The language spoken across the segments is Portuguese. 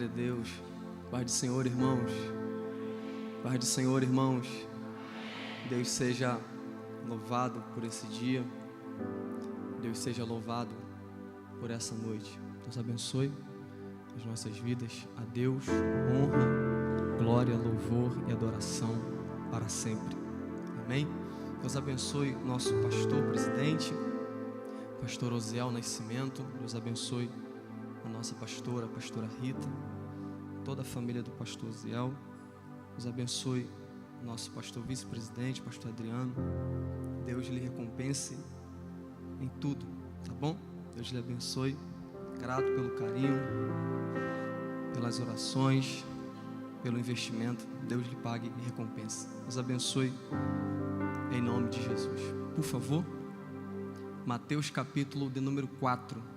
Glória a Deus. Paz do Senhor, irmãos. Paz do Senhor, irmãos. Deus seja louvado por esse dia. Deus seja louvado por essa noite. Deus abençoe as nossas vidas. A Deus, honra, glória, louvor e adoração para sempre. Amém? Deus abençoe nosso pastor, presidente, pastor Osiel Nascimento. Deus abençoe a nossa pastora, a pastora Rita, toda a família do pastor Osiel. Deus abençoe nosso pastor vice-presidente, pastor Adriano. Deus lhe recompense em tudo, tá bom? Deus lhe abençoe. Grato pelo carinho, pelas orações, pelo investimento. Deus lhe pague e recompense. Deus abençoe em nome de Jesus. Por favor, Mateus capítulo de número 4.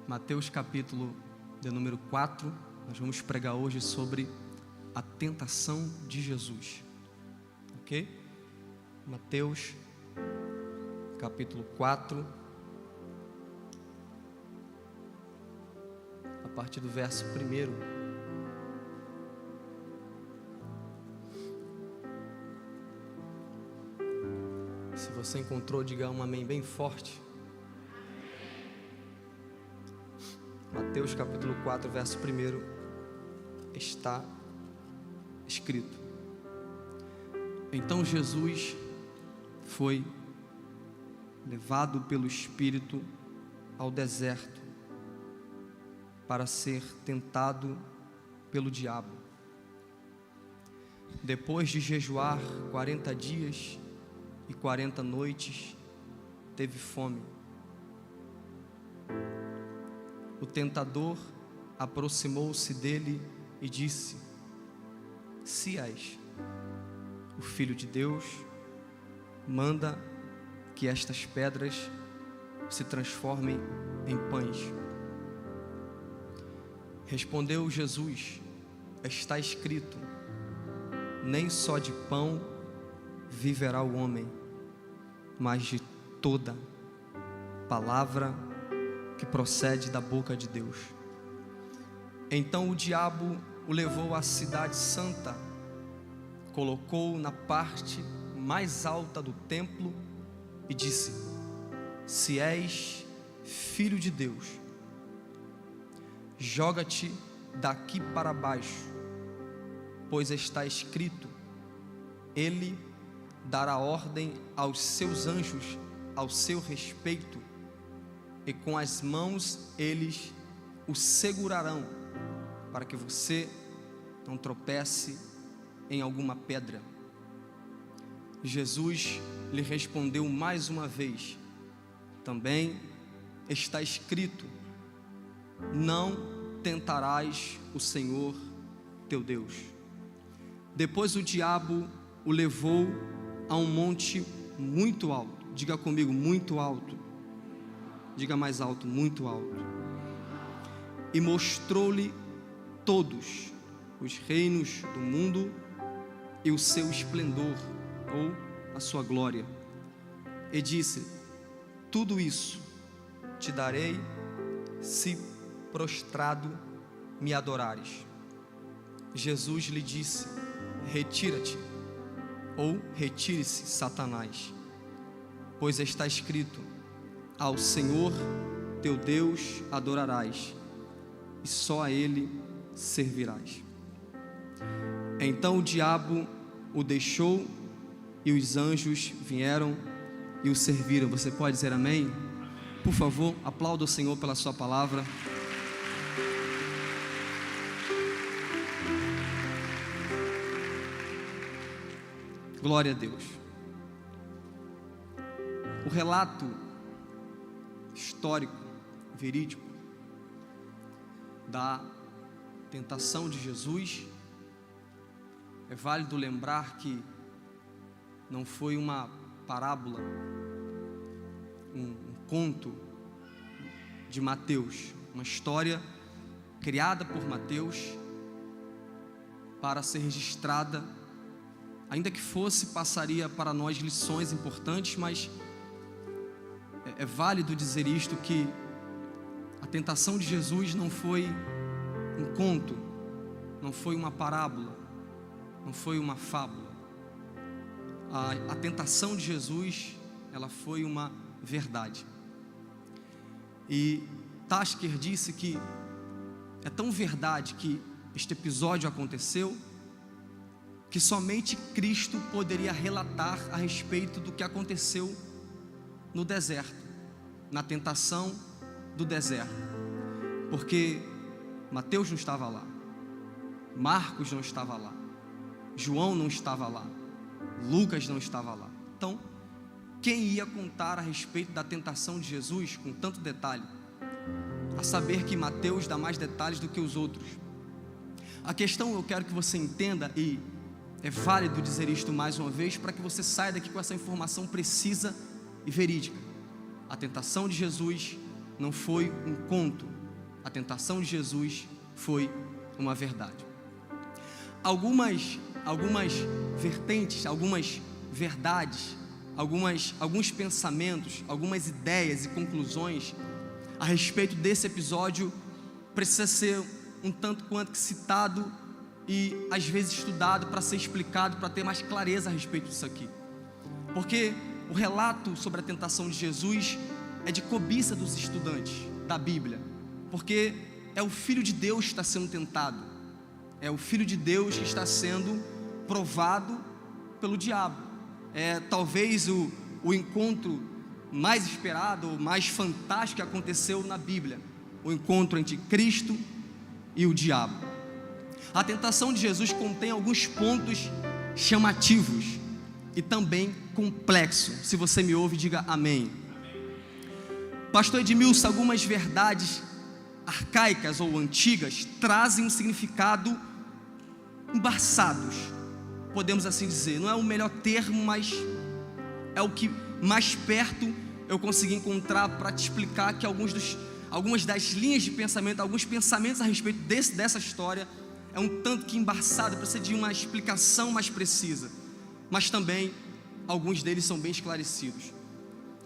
Mateus capítulo de número 4, nós vamos pregar hoje sobre a tentação de Jesus, ok? Mateus capítulo 4, a partir do verso 1. Se você encontrou, diga um amém bem forte. Mateus capítulo 4, verso 1, está escrito: Então Jesus foi levado pelo Espírito ao deserto para ser tentado pelo diabo. Depois de jejuar 40 dias e 40 noites, teve fome. O tentador aproximou-se dele e disse: Se és o Filho de Deus, manda que estas pedras se transformem em pães. Respondeu Jesus: Está escrito, nem só de pão viverá o homem, mas de toda palavra que procede da boca de Deus. Então o diabo o levou à cidade santa, colocou-o na parte mais alta do templo e disse: Se és filho de Deus, joga-te daqui para baixo, pois está escrito: Ele dará ordem aos seus anjos ao seu respeito, e com as mãos eles o segurarão, para que você não tropece em alguma pedra. Jesus lhe respondeu mais uma vez: Também está escrito: Não tentarás o Senhor teu Deus. Depois o diabo o levou a um monte muito alto. Diga comigo, muito alto. Diga mais alto, muito alto. E mostrou-lhe todos os reinos do mundo e o seu esplendor, ou a sua glória. E disse: Tudo isso te darei, se prostrado me adorares. Jesus lhe disse: Retira-te, ou retire-se, Satanás, pois está escrito: Ao Senhor teu Deus adorarás, e só a Ele servirás. Então o diabo o deixou, e os anjos vieram e o serviram. Você pode dizer amém? Por favor, aplauda o Senhor pela sua palavra. Glória a Deus. O relato histórico, verídico, da tentação de Jesus, é válido lembrar que não foi uma parábola, um conto de Mateus, uma história criada por Mateus para ser registrada ainda que fosse, passaria para nós lições importantes, mas é válido dizer isto, que a tentação de Jesus não foi um conto, não foi uma parábola, não foi uma fábula. A tentação de Jesus, ela foi uma verdade. E Tasker disse que é tão verdade que este episódio aconteceu, que somente Cristo poderia relatar a respeito do que aconteceu no deserto, na tentação do deserto, porque Mateus não estava lá, Marcos não estava lá, João não estava lá, Lucas não estava lá. Então, quem ia contar a respeito da tentação de Jesus com tanto detalhe? A saber que Mateus dá mais detalhes do que os outros. A questão, eu quero que você entenda, e é válido dizer isto mais uma vez, para que você saia daqui com essa informação precisa e verídica. A tentação de Jesus não foi um conto, a tentação de Jesus foi uma verdade. Algumas vertentes, algumas verdades, alguns pensamentos, algumas ideias e conclusões a respeito desse episódio precisa ser um tanto quanto citado e às vezes estudado para ser explicado, para ter mais clareza a respeito disso aqui. Porque o relato sobre a tentação de Jesus é de cobiça dos estudantes da Bíblia, porque é o Filho de Deus que está sendo tentado, é o Filho de Deus que está sendo provado pelo diabo. É talvez o encontro mais esperado, mais fantástico que aconteceu na Bíblia, o encontro entre Cristo e o diabo. A tentação de Jesus contém alguns pontos chamativos e também complexos. Se você me ouve, diga amém. Pastor Edmilson, algumas verdades arcaicas ou antigas trazem um significado embaçados, podemos assim dizer. Não é o melhor termo, mas é o que mais perto eu consegui encontrar para te explicar que algumas das linhas de pensamento, alguns pensamentos a respeito dessa história é um tanto que embaçado, precisa de uma explicação mais precisa, mas também alguns deles são bem esclarecidos.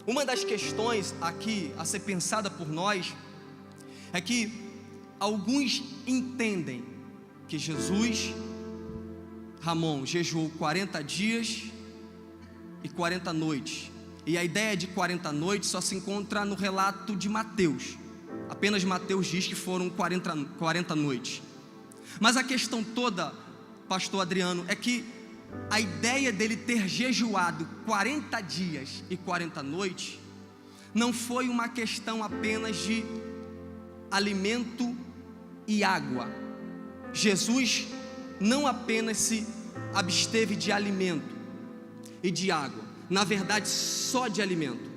Uma das questões aqui a ser pensada por nós é que alguns entendem que Jesus, Ramon, jejuou 40 dias e 40 noites, e a ideia de 40 noites só se encontra no relato de Mateus. Apenas Mateus diz que foram 40 noites. Mas a questão toda, pastor Adriano, é que a ideia dele ter jejuado 40 dias e 40 noites não foi uma questão apenas de alimento e água. Jesus não apenas se absteve de alimento e de água, na verdade só de alimento,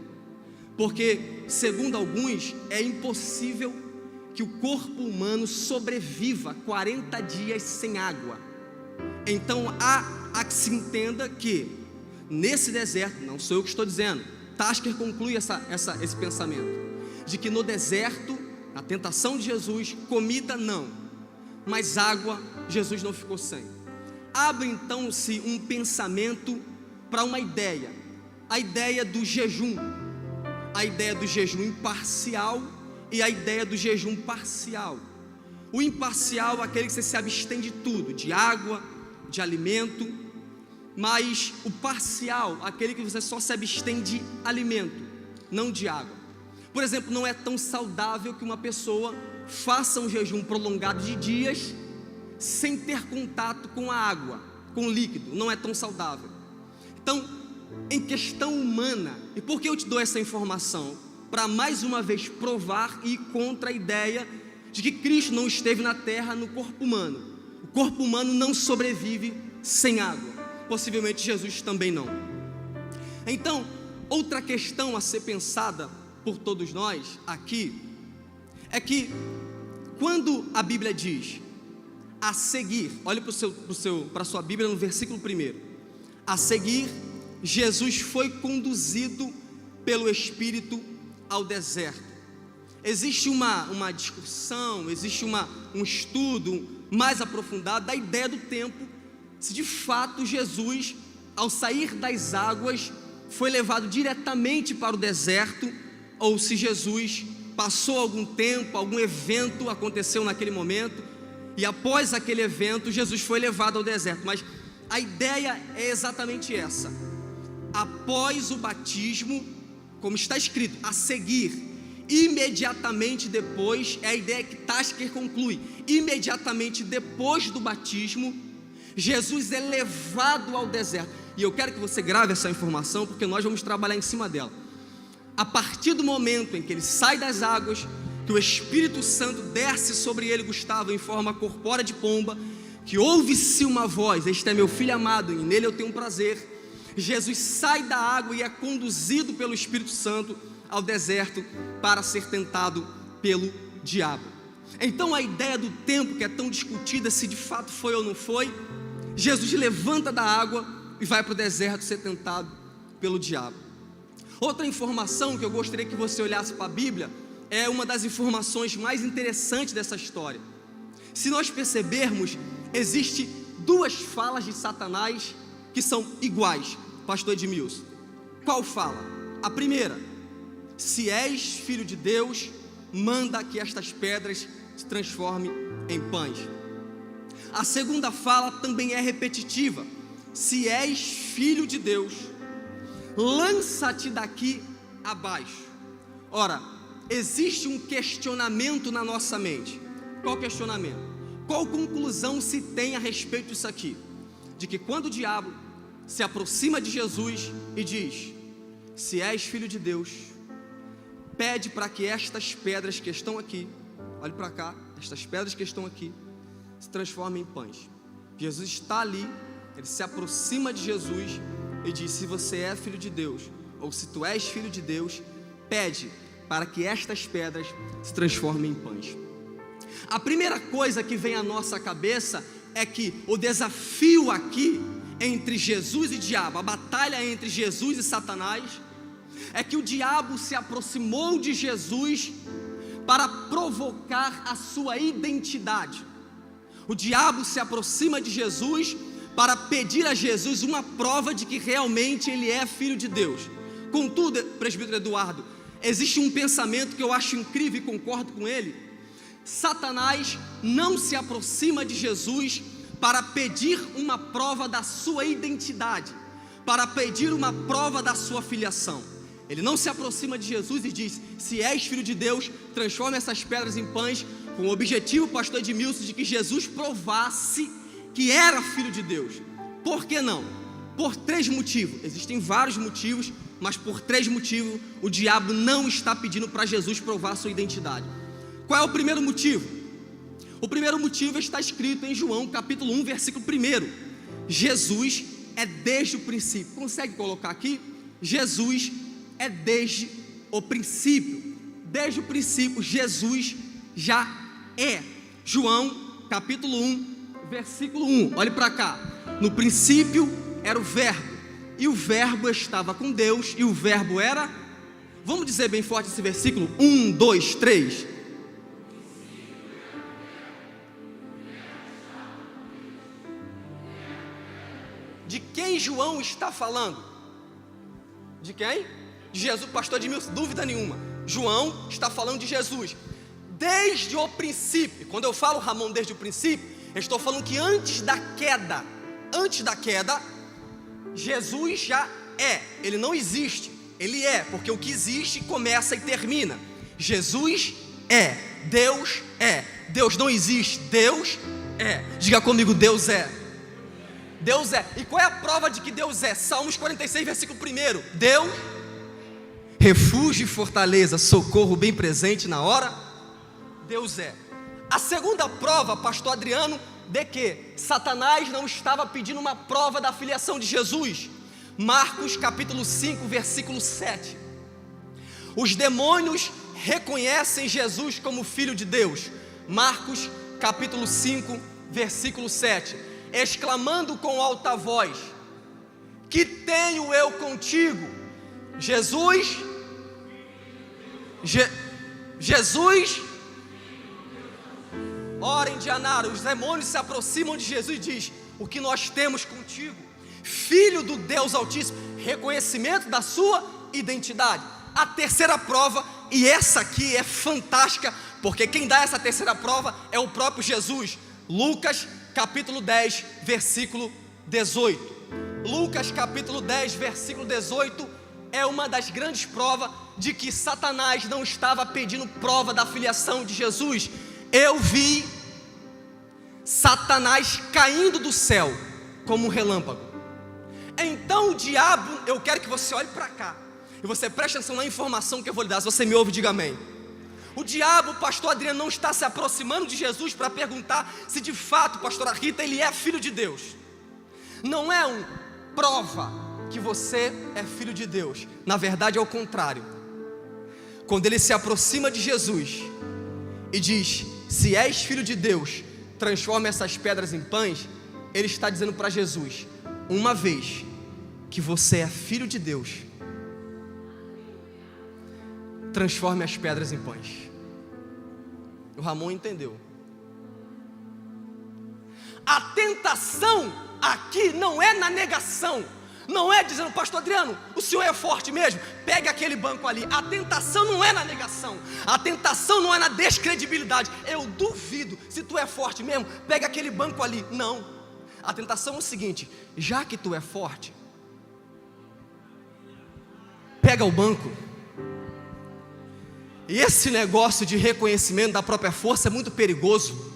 porque segundo alguns é impossível que o corpo humano sobreviva 40 dias sem água. Então há que se entenda que nesse deserto, não sou eu que estou dizendo, Tasker conclui esse pensamento, de que no deserto, na tentação de Jesus, comida não, mas água Jesus não ficou sem. Abre então-se um pensamento para uma ideia, a ideia do jejum, a ideia do jejum imparcial e a ideia do jejum parcial. O imparcial é aquele que você se abstém de tudo, de água, de alimento, mas o parcial, aquele que você só se abstém de alimento, não de água. Por exemplo, não é tão saudável que uma pessoa faça um jejum prolongado de dias sem ter contato com a água, com o líquido, não é tão saudável. Então, em questão humana, e por que eu te dou essa informação? Para mais uma vez provar e ir contra a ideia de que Cristo não esteve na terra no corpo humano. O corpo humano não sobrevive sem água, possivelmente Jesus também não. Então, outra questão a ser pensada por todos nós aqui é que quando a Bíblia diz a seguir, olhe para a sua Bíblia no versículo 1, a seguir Jesus foi conduzido pelo Espírito ao deserto. Existe uma discussão, existe um estudo mais aprofundado da ideia do tempo, se de fato Jesus ao sair das águas, foi levado diretamente para o deserto, ou se Jesus passou algum tempo, algum evento aconteceu naquele momento, e após aquele evento, Jesus foi levado ao deserto. Mas a ideia é exatamente essa: após o batismo, como está escrito, a seguir, imediatamente depois, é a ideia que Tasker conclui, imediatamente depois do batismo, Jesus é levado ao deserto. E eu quero que você grave essa informação, porque nós vamos trabalhar em cima dela. A partir do momento em que ele sai das águas, que o Espírito Santo desce sobre ele, Gustavo, em forma corpórea de pomba, que ouve-se uma voz: este é meu filho amado, e nele eu tenho prazer. Jesus sai da água e é conduzido pelo Espírito Santo ao deserto para ser tentado pelo diabo. Então a ideia do tempo, que é tão discutida, se de fato foi ou não foi, Jesus levanta da água e vai para o deserto ser tentado pelo diabo. Outra informação que eu gostaria que você olhasse para a Bíblia, é uma das informações mais interessantes dessa história. Se nós percebermos, existe duas falas de Satanás que são iguais, pastor Edmilson. Qual fala? A primeira: se és filho de Deus, manda que estas pedras se transformem em pães. A segunda fala também é repetitiva: se és filho de Deus, lança-te daqui abaixo. Ora, existe um questionamento na nossa mente. Qual questionamento? Qual conclusão se tem a respeito disso aqui? De que quando o diabo se aproxima de Jesus e diz: se és filho de Deus, pede para que estas pedras que estão aqui, olhe para cá, estas pedras que estão aqui, se transformem em pães. Jesus está ali, ele se aproxima de Jesus e diz: se você é filho de Deus, ou se tu és filho de Deus, pede para que estas pedras se transformem em pães. A primeira coisa que vem à nossa cabeça é que o desafio aqui entre Jesus e diabo, a batalha entre Jesus e Satanás, é que o diabo se aproximou de Jesus para provocar a sua identidade. O diabo se aproxima de Jesus para pedir a Jesus uma prova de que realmente ele é filho de Deus. Contudo, presbítero Eduardo, existe um pensamento que eu acho incrível e concordo com ele. Satanás não se aproxima de Jesus para pedir uma prova da sua identidade, para pedir uma prova da sua filiação. Ele não se aproxima de Jesus e diz: se és filho de Deus, transforma essas pedras em pães, com o objetivo, pastor Edmilson, de que Jesus provasse que era filho de Deus. Por que não? Por três motivos. Existem vários motivos, mas por três motivos o diabo não está pedindo para Jesus provar a sua identidade. Qual é o primeiro motivo? O primeiro motivo está escrito em João capítulo 1, versículo 1. Jesus é desde o princípio. Consegue colocar aqui? Jesus é desde o princípio. Desde o princípio Jesus já é. João capítulo 1, versículo 1. Olhe para cá. No princípio era o verbo, e o verbo estava com Deus, e o verbo era... Vamos dizer bem forte esse versículo? 1, 2, 3. De quem João está falando? De quem? De Jesus, pastor Edmilson, dúvida nenhuma. João está falando de Jesus desde o princípio. Quando eu falo, Ramon, desde o princípio, eu estou falando que antes da queda, Jesus já é. Ele não existe, ele é, porque o que existe começa e termina. Jesus é, Deus é. Deus não existe, Deus é. Diga comigo: Deus é. Deus é. E qual é a prova de que Deus é? Salmos 46, versículo 1. Deus, refúgio e fortaleza, socorro bem presente na hora. Deus é. A segunda prova, pastor Adriano, de que Satanás não estava pedindo uma prova da filiação de Jesus. Marcos capítulo 5, versículo 7. Os demônios reconhecem Jesus como filho de Deus. Marcos capítulo 5, versículo 7. Exclamando com alta voz: que tenho eu contigo, Jesus? Jesus? Ora, Indianara, os demônios se aproximam de Jesus e diz: o que nós temos contigo, filho do Deus Altíssimo, reconhecimento da sua identidade. A terceira prova, e essa aqui é fantástica, porque quem dá essa terceira prova é o próprio Jesus. Lucas capítulo 10, versículo 18. Lucas capítulo 10, versículo 18 é uma das grandes provas de que Satanás não estava pedindo prova da filiação de Jesus. Eu vi Satanás caindo do céu como um relâmpago. Então o diabo, eu quero que você olhe para cá e você preste atenção na informação que eu vou lhe dar. Se você me ouve, diga amém. O diabo, pastor Adriano, não está se aproximando de Jesus para perguntar se de fato, pastora Rita, ele é filho de Deus. Não é prova que você é filho de Deus. Na verdade é o contrário. Quando ele se aproxima de Jesus e diz: se és filho de Deus, transforma essas pedras em pães. Ele está dizendo para Jesus: uma vez que você é filho de Deus, transforme as pedras em pães. O Ramon entendeu. A tentação aqui não é na negação, não é dizendo: pastor Adriano, o senhor é forte mesmo, pegue aquele banco ali. A tentação não é na negação, a tentação não é na descredibilidade. Eu duvido, se tu é forte mesmo, pega aquele banco ali. Não, a tentação é o seguinte: já que tu é forte, pega o banco. E esse negócio de reconhecimento da própria força é muito perigoso,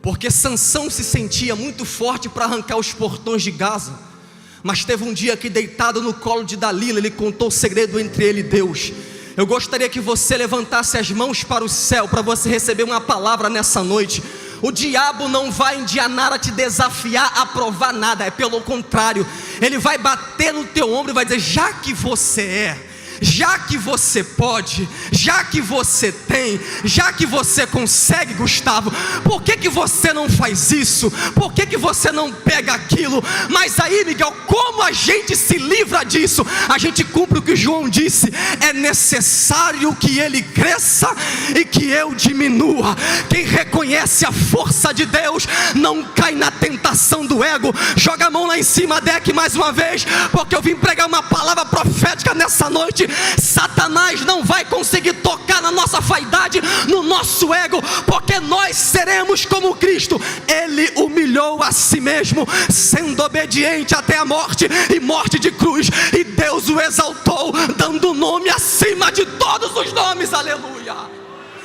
porque Sansão se sentia muito forte para arrancar os portões de Gaza, mas teve um dia que, deitado no colo de Dalila, ele contou o segredo entre ele e Deus. Eu gostaria que você levantasse as mãos para o céu, para você receber uma palavra nessa noite. O diabo não vai em Dianara te desafiar a provar nada, é pelo contrário, ele vai bater no teu ombro e vai dizer: já que você é, já que você pode, já que você tem, já que você consegue, Gustavo, por que você não faz isso? Por que você não pega aquilo? Mas aí, Miguel, como a gente se livra disso? A gente cumpre o que João disse: é necessário que ele cresça e que eu diminua. Quem reconhece a força de Deus não cai na tentação do ego. Joga a mão lá em cima, Deck, mais uma vez, porque eu vim pregar uma palavra profética nessa noite. Satanás não vai conseguir tocar na nossa vaidade, no nosso ego, porque nós seremos como Cristo. Ele humilhou a si mesmo, sendo obediente até a morte, e morte de cruz, e Deus o exaltou, dando o nome acima de todos os nomes. Aleluia.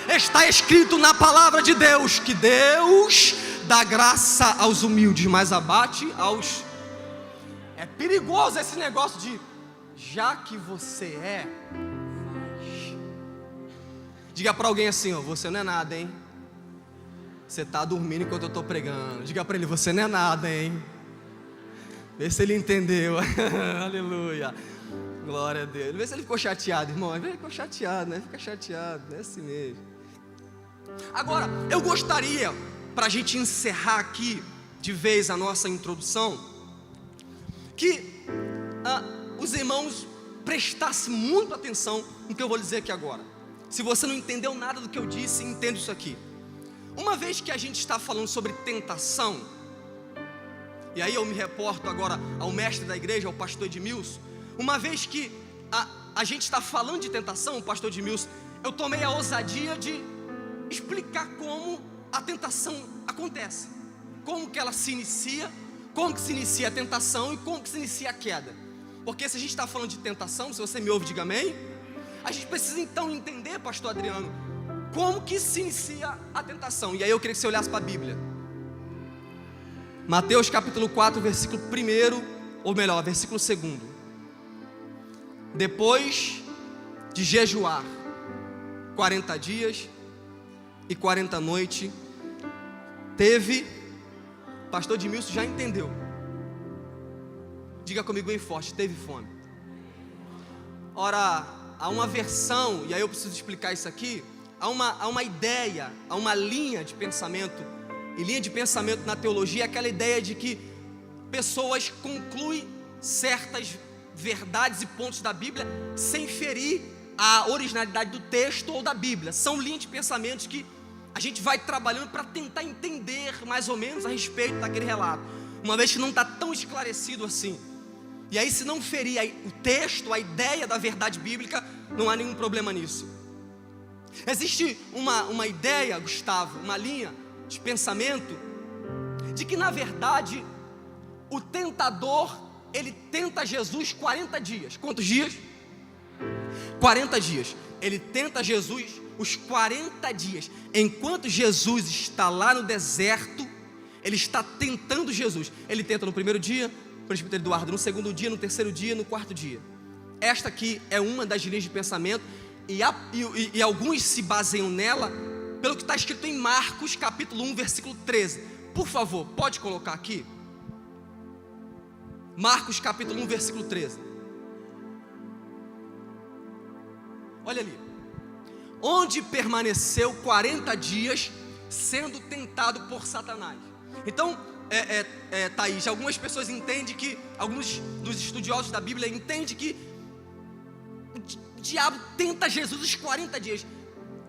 Está escrito na palavra de Deus que Deus dá graça aos humildes, mas abate aos... É perigoso esse negócio de já que você é, faz. Diga para alguém assim: ó, você não é nada, hein? Você está dormindo enquanto eu estou pregando. Diga para ele: você não é nada, hein? Vê se ele entendeu. Aleluia, glória a Deus. Vê se ele ficou chateado, irmão. Ele ficou chateado, né? Fica chateado, é assim mesmo. Agora, eu gostaria, para a gente encerrar aqui de vez a nossa introdução, que os irmãos prestassem muito atenção no que eu vou dizer aqui agora. Se você não entendeu nada do que eu disse, entenda isso aqui. Uma vez que a gente está falando sobre tentação, e aí eu me reporto agora ao mestre da igreja, ao pastor Edmilson. Uma vez que a gente está falando de tentação, pastor Edmilson, eu tomei a ousadia de explicar como a tentação acontece, como que ela se inicia, como que se inicia a tentação e como que se inicia a queda. Porque se a gente está falando de tentação, se você me ouve, diga amém. A gente precisa então entender, pastor Adriano, como que se inicia a tentação. E aí eu queria que você olhasse para a Bíblia. Mateus capítulo 4, versículo 1, ou melhor, versículo 2. Depois de jejuar 40 dias e 40 noites, teve... Pastor Edmilson já entendeu. Diga comigo bem forte: teve fome. Ora, há uma versão, e aí eu preciso explicar isso aqui. Há uma ideia, há uma linha de pensamento. E linha de pensamento na teologia é aquela ideia de que pessoas concluem certas verdades e pontos da Bíblia sem ferir a originalidade do texto ou da Bíblia. São linhas de pensamentos que a gente vai trabalhando para tentar entender mais ou menos a respeito daquele relato. uma vez que não está tão esclarecido assim. E aí, se não ferir o texto, a ideia da verdade bíblica, não há nenhum problema nisso. Existe uma ideia, Gustavo, uma linha de pensamento, de que na verdade, o tentador, ele tenta Jesus 40 dias. Quantos dias? 40 dias. Ele tenta Jesus os 40 dias. Enquanto Jesus está lá no deserto, ele está tentando Jesus. Ele tenta no primeiro dia, presbítero Eduardo, no segundo dia, no terceiro dia, no quarto dia. Esta aqui é uma das linhas de pensamento, e alguns se baseiam nela pelo que está escrito em Marcos capítulo 1, versículo 13. Por favor, pode colocar aqui? Marcos capítulo 1, versículo 13. Olha ali. Onde permaneceu 40 dias sendo tentado por Satanás. Então, Thaís, algumas pessoas entendem que, alguns dos estudiosos da Bíblia entendem que o diabo tenta Jesus os 40 dias.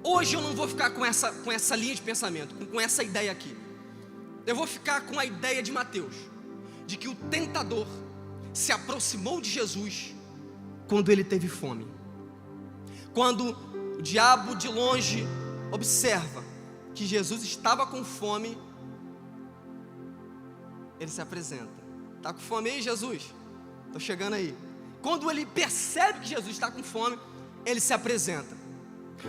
Hoje eu não vou ficar com essa linha de pensamento, com essa ideia aqui. Eu vou ficar com a ideia de Mateus, de que o tentador se aproximou de Jesus quando ele teve fome. Quando o diabo de longe observa que Jesus estava com fome, ele se apresenta. Está com fome aí, Jesus? Estou chegando aí. Quando ele percebe que Jesus está com fome, ele se apresenta.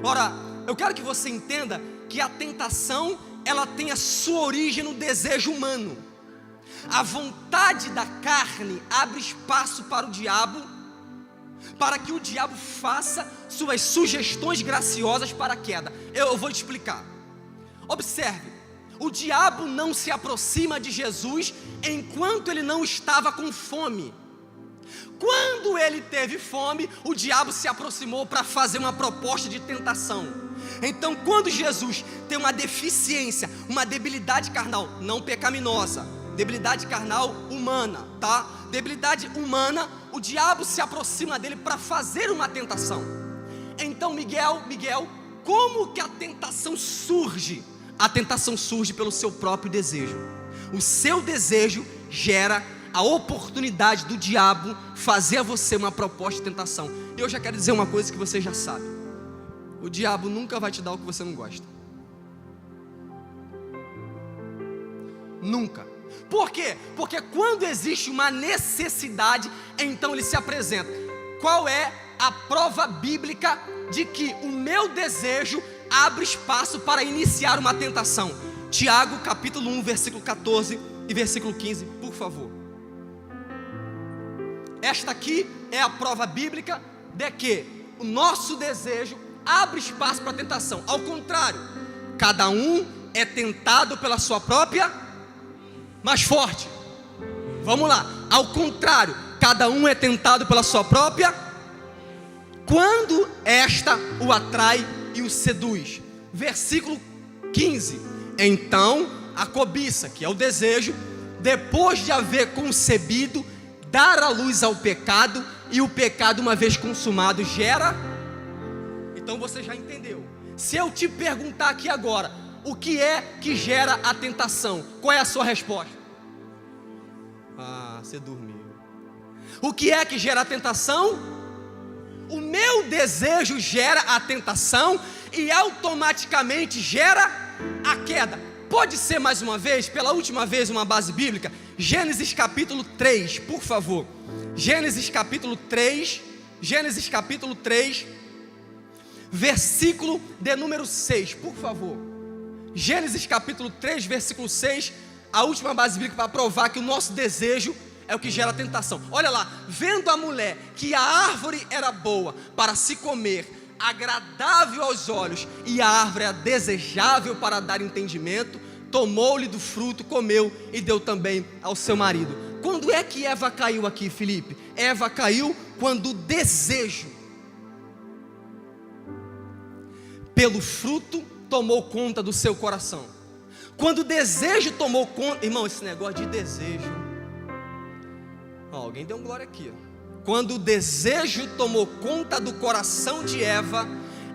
Ora, eu quero que você entenda que a tentação, ela tem a sua origem no desejo humano. A vontade da carne abre espaço para o diabo, para que o diabo faça suas sugestões graciosas para a queda. Eu vou te explicar. Observe, o diabo não se aproxima de Jesus enquanto ele não estava com fome. Quando ele teve fome, o diabo se aproximou para fazer uma proposta de tentação. Então, quando Jesus tem uma deficiência, uma debilidade carnal, não pecaminosa, debilidade carnal humana, tá? Debilidade humana, o diabo se aproxima dele para fazer uma tentação. Então, Miguel, como que a tentação surge? A tentação surge pelo seu próprio desejo. O seu desejo gera a oportunidade do diabo fazer a você uma proposta de tentação. E eu já quero dizer uma coisa que você já sabe: o diabo nunca vai te dar o que você não gosta. Nunca. Por quê? Porque quando existe uma necessidade, então ele se apresenta. Qual é a prova bíblica de que o meu desejo abre espaço para iniciar uma tentação? Tiago capítulo 1, versículo 14 e versículo 15, por favor. Esta aqui é a prova bíblica de que o nosso desejo abre espaço para a tentação. Ao contrário, cada um é tentado pela sua própria... Mais forte. Vamos lá. Ao contrário, cada um é tentado pela sua própria... Quando esta o atrai e o seduz. Versículo 15. Então a cobiça, que é o desejo, depois de haver concebido, dar à luz ao pecado, e o pecado, uma vez consumado, gera... Então você já entendeu. Se eu te perguntar aqui agora, o que é que gera a tentação? Qual é a sua resposta? Ah, você dormiu. O que é que gera a tentação? O meu desejo gera a tentação e automaticamente gera a queda. Pode ser mais uma vez, pela última vez, uma base bíblica? Gênesis capítulo 3, por favor. Gênesis capítulo 3, versículo de número 6, por favor. Gênesis capítulo 3, versículo 6, a última base bíblica para provar que o nosso desejo é o que gera a tentação. Olha lá: vendo a mulher que a árvore era boa para se comer, agradável aos olhos, e a árvore era desejável para dar entendimento, tomou-lhe do fruto, comeu e deu também ao seu marido. Quando é que Eva caiu aqui, Felipe? Eva caiu quando o desejo pelo fruto tomou conta do seu coração. Quando o desejo tomou conta... Irmão, esse negócio de desejo... alguém deu um glória aqui. Quando o desejo tomou conta do coração de Eva,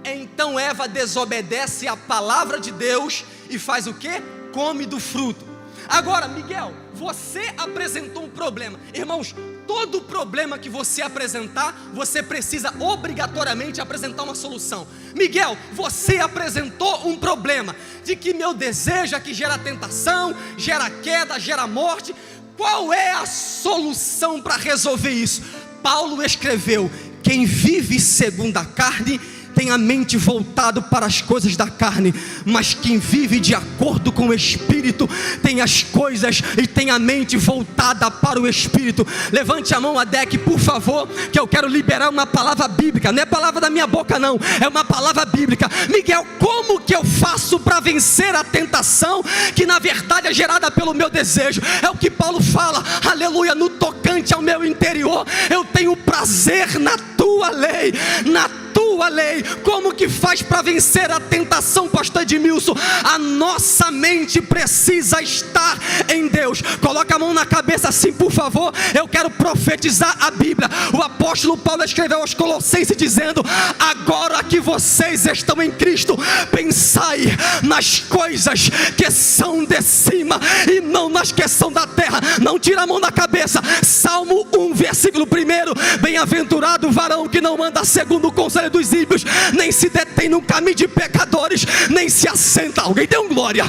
então Eva desobedece à palavra de Deus e faz o quê? Come do fruto. Agora, Miguel, você apresentou um problema. Irmãos, todo problema que você apresentar, você precisa obrigatoriamente apresentar uma solução. Miguel, você apresentou um problema de que meu desejo é que gera tentação, gera queda, gera morte. Qual é a solução para resolver isso? Paulo escreveu: quem vive segundo a carne tem a mente voltada para as coisas da carne, mas quem vive de acordo com o Espírito tem as coisas e tem a mente voltada para o Espírito. Levante a mão, Adec, por favor, que eu quero liberar uma palavra bíblica. Não é palavra da minha boca não, é uma palavra bíblica. Miguel, como que eu faço para vencer a tentação que na verdade é gerada pelo meu desejo? É o que Paulo fala, aleluia, no tocante ao meu interior, eu tenho prazer na tua lei, na tua lei. Como que faz para vencer a tentação, pastor Edmilson? A nossa mente precisa estar em Deus. Coloca a mão na cabeça assim, por favor. Eu quero profetizar a Bíblia. O apóstolo Paulo escreveu aos Colossenses dizendo: agora que vocês estão em Cristo, pensai nas coisas que são de cima e não nas que são da terra. Não tira a mão da cabeça. Salmo 1, versículo 1: bem-aventurado o varão que não anda segundo o conselho dos ímpios, nem se detém no caminho de pecadores, nem se assenta, alguém dê um glória,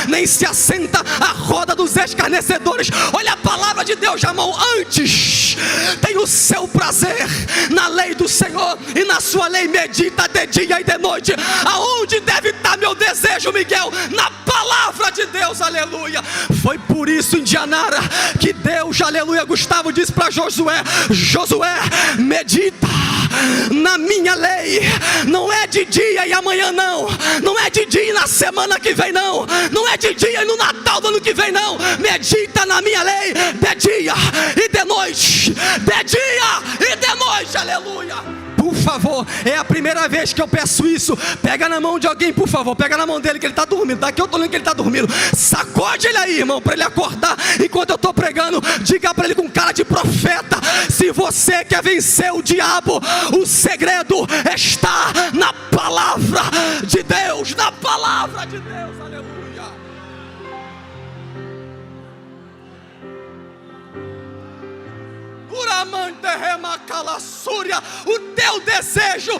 nem se assenta à roda dos escarnecedores. Olha a palavra de Deus, irmão. Antes tem o seu prazer na lei do Senhor, e na sua lei medita de dia e de noite. Aonde deve estar meu desejo, Miguel? Na palavra de Deus, aleluia. Foi por isso, Indianara, que Deus, aleluia, Gustavo disse para Josué: Josué, medita na minha lei. Não é de dia e amanhã não, não é de dia e na semana que vem não, não é de dia e no Natal do ano que vem não. Medita na minha lei de dia e de noite, de dia e de noite, aleluia. Por favor, é a primeira vez que eu peço isso. Pega na mão de alguém, por favor. Pega na mão dele que ele está dormindo. Daqui eu estou lendo que ele está dormindo. Sacode ele aí, irmão, para ele acordar. Enquanto eu estou pregando, diga para ele com cara de profeta: se você quer vencer o diabo, o segredo está na palavra de Deus. Na palavra de Deus, aleluia. O teu desejo,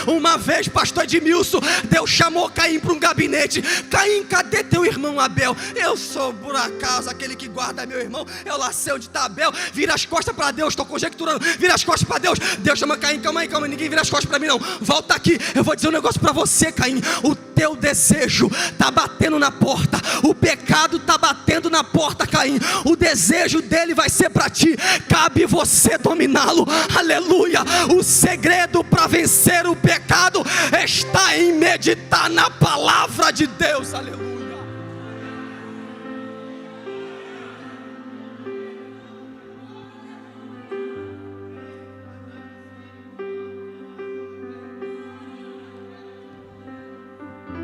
uma vez, pastor Edmilson, Deus chamou Caim para um gabinete. Caim, cadê teu irmão Abel? Eu sou por acaso aquele que guarda meu irmão. Eu lá sei onde está Abel. Vira as costas para Deus, estou conjecturando. Vira as costas para Deus. Deus chama Caim: calma aí, ninguém vira as costas para mim não. Volta aqui, eu vou dizer um negócio para você, Caim. O teu desejo está batendo na porta. O pecado está batendo na porta, Caim. O desejo dele vai ser para ti. Cabe você dominá-lo, aleluia. O segredo para vencer o pecado está em meditar na palavra de Deus, aleluia.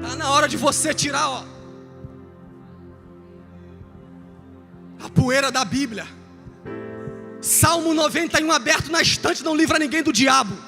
Está na hora de você tirar a poeira da Bíblia. Salmo 91 aberto na estante não livra ninguém do diabo.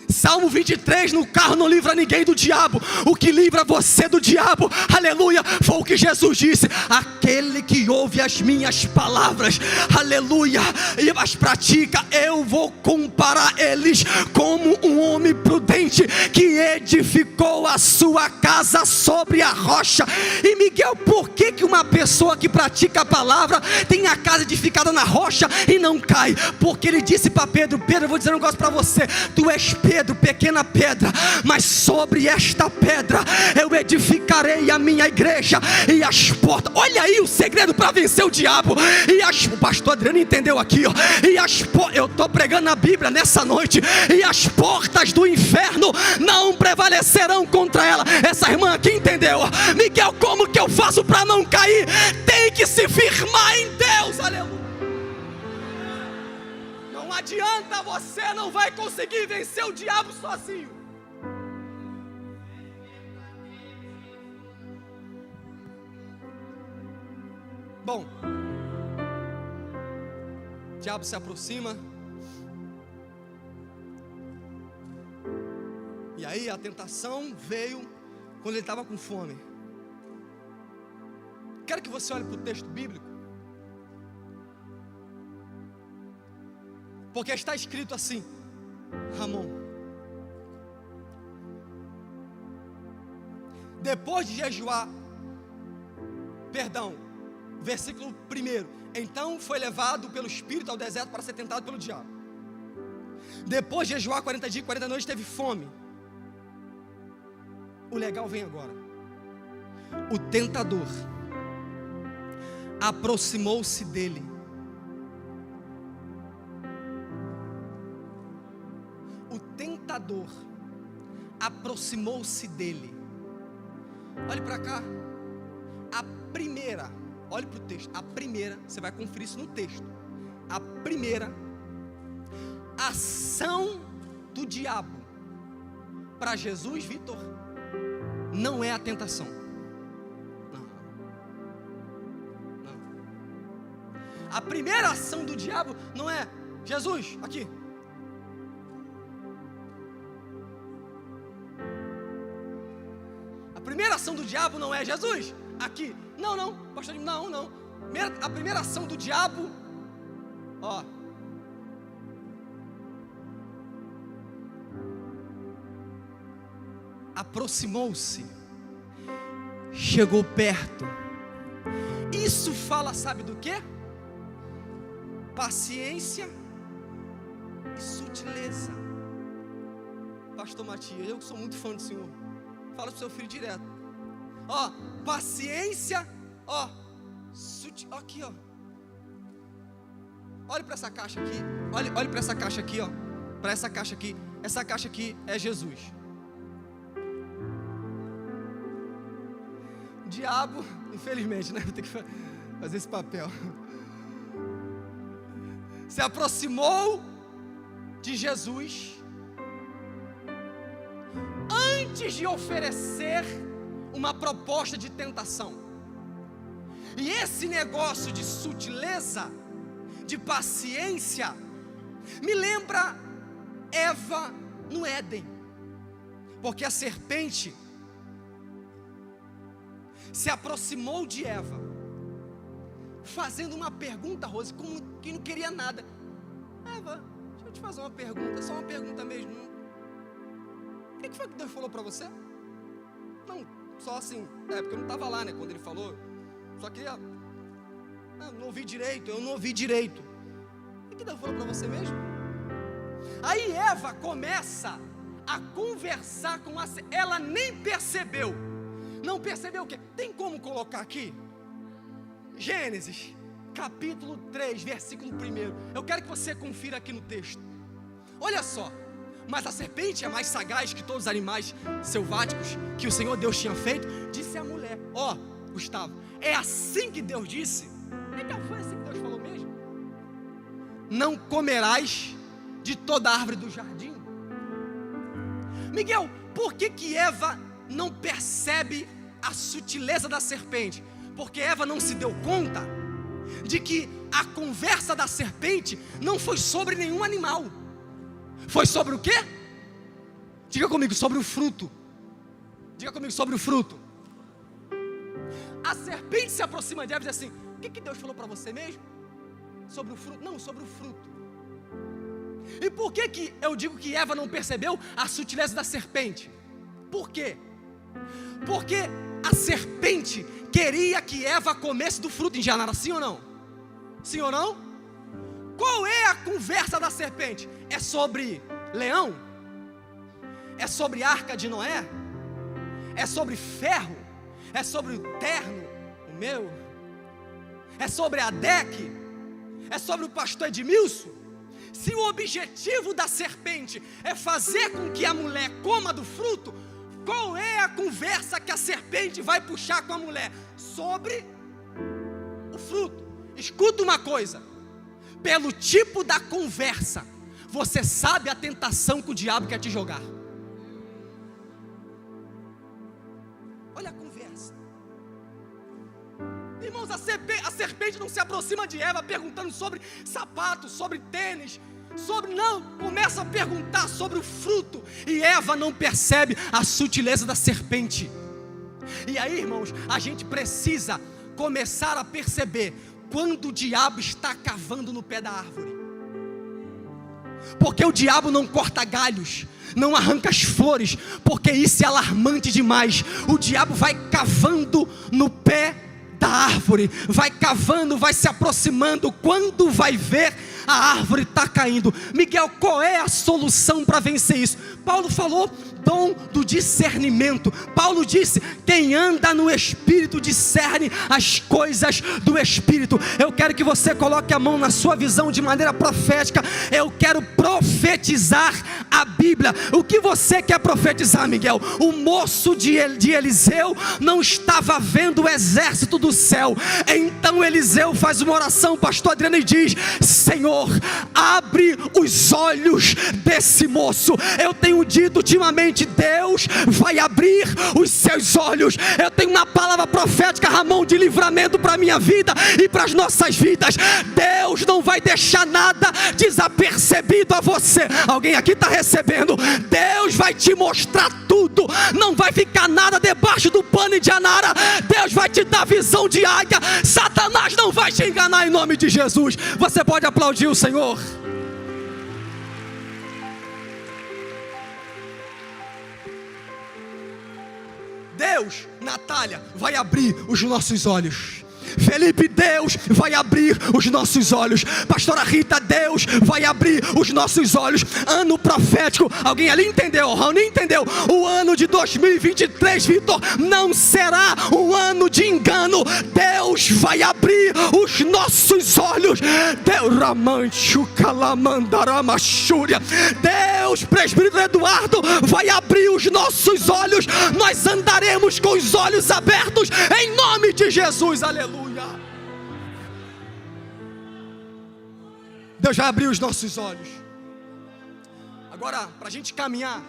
Salmo 23 no carro não livra ninguém do diabo. O que livra você do diabo, aleluia, foi o que Jesus disse: aquele que ouve as minhas palavras, aleluia, e as pratica, eu vou comparar eles como um homem prudente que edificou a sua casa sobre a rocha. E Miguel, por que uma pessoa que pratica a palavra tem a casa edificada na rocha e não cai? Porque ele disse para Pedro: Pedro, eu vou dizer um negócio para você. Tu és Pedro, pequena pedra, mas sobre esta pedra eu edificarei a minha igreja, e as portas, olha aí o segredo para vencer o diabo. E o pastor Adriano entendeu aqui, ó. Eu estou pregando a Bíblia nessa noite. E as portas do inferno não prevalecerão contra ela. Essa irmã aqui entendeu? Miguel, como que eu faço para não cair? Tem que se firmar em Deus, aleluia. Não adianta, você não vai conseguir vencer o diabo sozinho. Bom, o diabo se aproxima. E aí a tentação veio quando ele estava com fome. Quero que você olhe para o texto bíblico, porque está escrito assim: Ramon, depois de jejuar, versículo 1, então foi levado pelo Espírito ao deserto para ser tentado pelo diabo. Depois de jejuar 40 dias e 40 noites, teve fome. O legal vem agora. O tentador aproximou-se dele. O tentador aproximou-se dele. Olhe para cá. Olhe para o texto. A primeira, você vai conferir isso no texto. A primeira ação do diabo para Jesus, Vitor, não é a tentação. Não. A primeira ação do diabo não é: Jesus, aqui. A primeira ação do diabo não é: Jesus, aqui. Não, pastor, não. A primeira ação do diabo, aproximou-se, chegou perto. Isso fala, sabe do quê? Paciência e sutileza. Pastor Matias, eu que sou muito fã do Senhor, fala para o seu filho direto. Paciência, aqui, olhe para essa caixa aqui, olhe para essa caixa aqui, para essa caixa aqui. Essa caixa aqui é Jesus. O diabo, infelizmente, né, vou ter que fazer esse papel, se aproximou de Jesus antes de oferecer uma proposta de tentação. E esse negócio de sutileza, de paciência, me lembra Eva no Éden, porque a serpente se aproximou de Eva, fazendo uma pergunta, Rose, como que não queria nada. Eva, deixa eu te fazer uma pergunta, só uma pergunta mesmo. O que foi que Deus falou para você? Não, só assim, porque eu não estava lá, né, quando ele falou. Só queria, eu não ouvi direito. O que Deus falou para você mesmo? Aí Eva começa a conversar com ela nem percebeu. Não percebeu o quê? Tem como colocar aqui? Gênesis, capítulo 3, versículo 1. Eu quero que você confira aqui no texto. Olha só. Mas a serpente é mais sagaz que todos os animais selváticos que o Senhor Deus tinha feito. Disse a mulher: Gustavo, é assim que Deus disse? Foi assim que Deus falou mesmo? Não comerás de toda a árvore do jardim. Miguel, por que Eva não percebe a sutileza da serpente? Porque Eva não se deu conta de que a conversa da serpente não foi sobre nenhum animal. Foi sobre o quê? Diga comigo, sobre o fruto. Diga comigo, sobre o fruto. A serpente se aproxima de Eva e diz assim: o que Deus falou para você mesmo? Sobre o fruto? Não, sobre o fruto. E por que eu digo que Eva não percebeu a sutileza da serpente? Por quê? Porque a serpente queria que Eva comesse do fruto. Enganada, sim ou não? Sim ou não? Qual é a conversa da serpente? É sobre leão? É sobre a arca de Noé? É sobre ferro? É sobre o terno, o meu? É sobre a DEC? É sobre o pastor Edmilson? Se o objetivo da serpente é fazer com que a mulher coma do fruto, qual é a conversa que a serpente vai puxar com a mulher? Sobre o fruto. Escuta uma coisa: pelo tipo da conversa, você sabe a tentação que o diabo quer te jogar. Olha a conversa. Irmãos, a serpente não se aproxima de Eva perguntando sobre sapatos, sobre tênis, começa a perguntar sobre o fruto. E Eva não percebe a sutileza da serpente. E aí, irmãos, a gente precisa começar a perceber quando o diabo está cavando no pé da árvore. Porque o diabo não corta galhos, não arranca as flores, porque isso é alarmante demais. O diabo vai cavando no pé da árvore, vai cavando, vai se aproximando. Quando vai ver, a árvore está caindo. Miguel, qual é a solução para vencer isso? Paulo falou dom do discernimento. Paulo disse: quem anda no Espírito discerne as coisas do Espírito. Eu quero que você coloque a mão na sua visão de maneira profética. Eu quero profetizar a Bíblia. O que você quer profetizar, Miguel? O moço de Eliseu não estava vendo o exército do céu. Então Eliseu faz uma oração, pastor Adriano, e diz: Senhor, abre os olhos desse moço. Eu tenho dito ultimamente, Deus vai abrir os seus olhos. Eu tenho uma palavra profética, Ramon, de livramento para a minha vida e para as nossas vidas. Deus não vai deixar nada desapercebido a você. Alguém aqui está recebendo? Deus vai te mostrar tudo. Não vai ficar nada debaixo do pano de Anara. Deus vai te dar visão de águia. Satanás não vai te enganar, em nome de Jesus. Você pode aplaudir o Senhor? Deus, Natália, vai abrir os nossos olhos. Felipe, Deus vai abrir os nossos olhos. Pastora Rita, Deus vai abrir os nossos olhos. Ano profético, alguém ali entendeu? Raoni entendeu? O ano de 2023, Vitor, não será um ano de engano. Deus vai abrir os nossos olhos. Deus, presbítero Eduardo, vai abrir os nossos olhos. Nós andaremos com os olhos abertos em nome de Jesus. Aleluia. Deus vai abrir os nossos olhos. Agora, para a gente caminhar,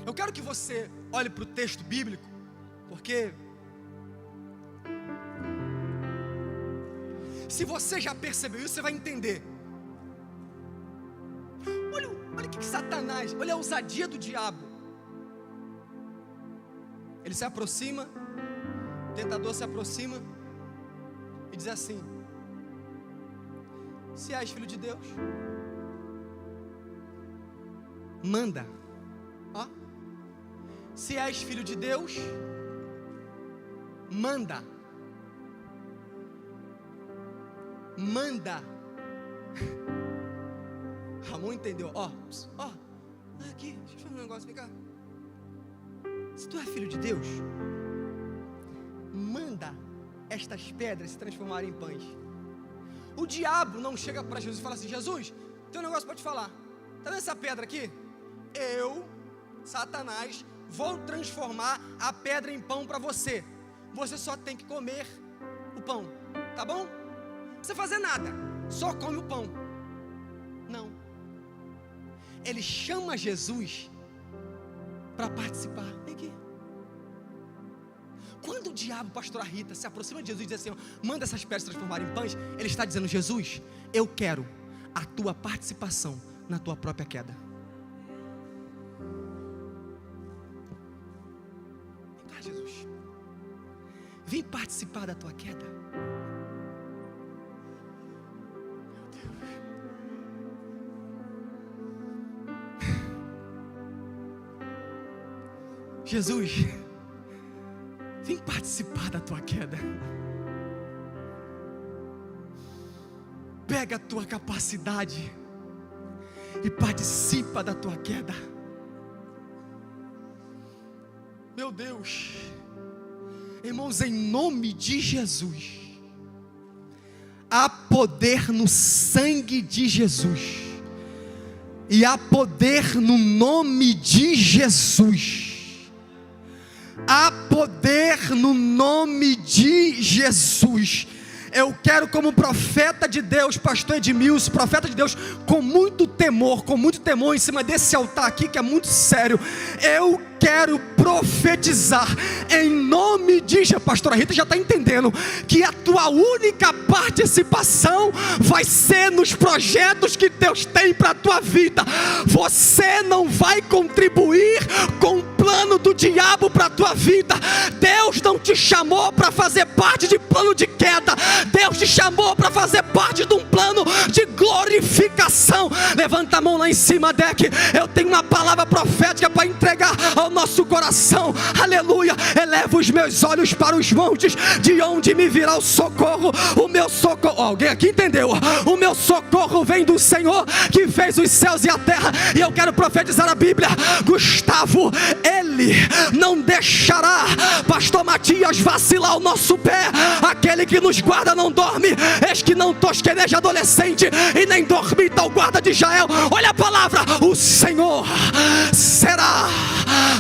eu quero que você olhe para o texto bíblico, porque se você já percebeu isso, você vai entender. Olha o que Satanás, olha a ousadia do diabo. Ele se aproxima, o tentador se aproxima e diz assim: se és filho de Deus, manda. Ó, se és filho de Deus, manda. Manda. Ramon entendeu. Ó, aqui, deixa eu falar um negócio, vem cá. Se tu é filho de Deus, manda estas pedras se transformarem em pães. O diabo não chega para Jesus e fala assim: Jesus, tem um negócio para te falar. Está vendo essa pedra aqui? Eu, Satanás, vou transformar a pedra em pão para você. Você só tem que comer o pão, tá bom? Não precisa fazer nada, só come o pão. Não. Ele chama Jesus para participar. Vem aqui. Quando o diabo, pastora Rita, se aproxima de Jesus e diz assim: manda essas pedras se transformarem em pães, ele está dizendo: Jesus, eu quero a tua participação na tua própria queda. Vem cá, Jesus, vem participar da tua queda. Jesus, vem participar da tua queda. Pega a tua capacidade e participa da tua queda. Meu Deus, irmãos, em nome de Jesus, há poder no sangue de Jesus, e há poder no nome de Jesus. Há poder no nome de Jesus. Eu quero, como profeta de Deus, pastor Edmilson, profeta de Deus, com muito temor em cima desse altar aqui, que é muito sério, eu quero profetizar em nome de Jesus. Pastora Rita já está entendendo que a tua única participação vai ser nos projetos que Deus tem para a tua vida. Você não vai contribuir com o plano do diabo para a tua vida. te chamou para fazer parte de um plano de glorificação. Levanta a mão lá em cima, Deck. Eu tenho uma palavra profética para entregar ao nosso coração. Aleluia. Eleva os meus olhos para os montes, de onde me virá o socorro. O meu socorro, alguém aqui entendeu? O meu socorro vem do Senhor, que fez os céus e a terra. E eu quero profetizar a Bíblia. Gustavo, Ele não deixará, pastor Matias, vacilar o nosso pé. Aquele que nos guarda não dorme. Eis que não tosqueneja adolescente, e nem dormita o guarda de Israel. Olha a palavra: o Senhor será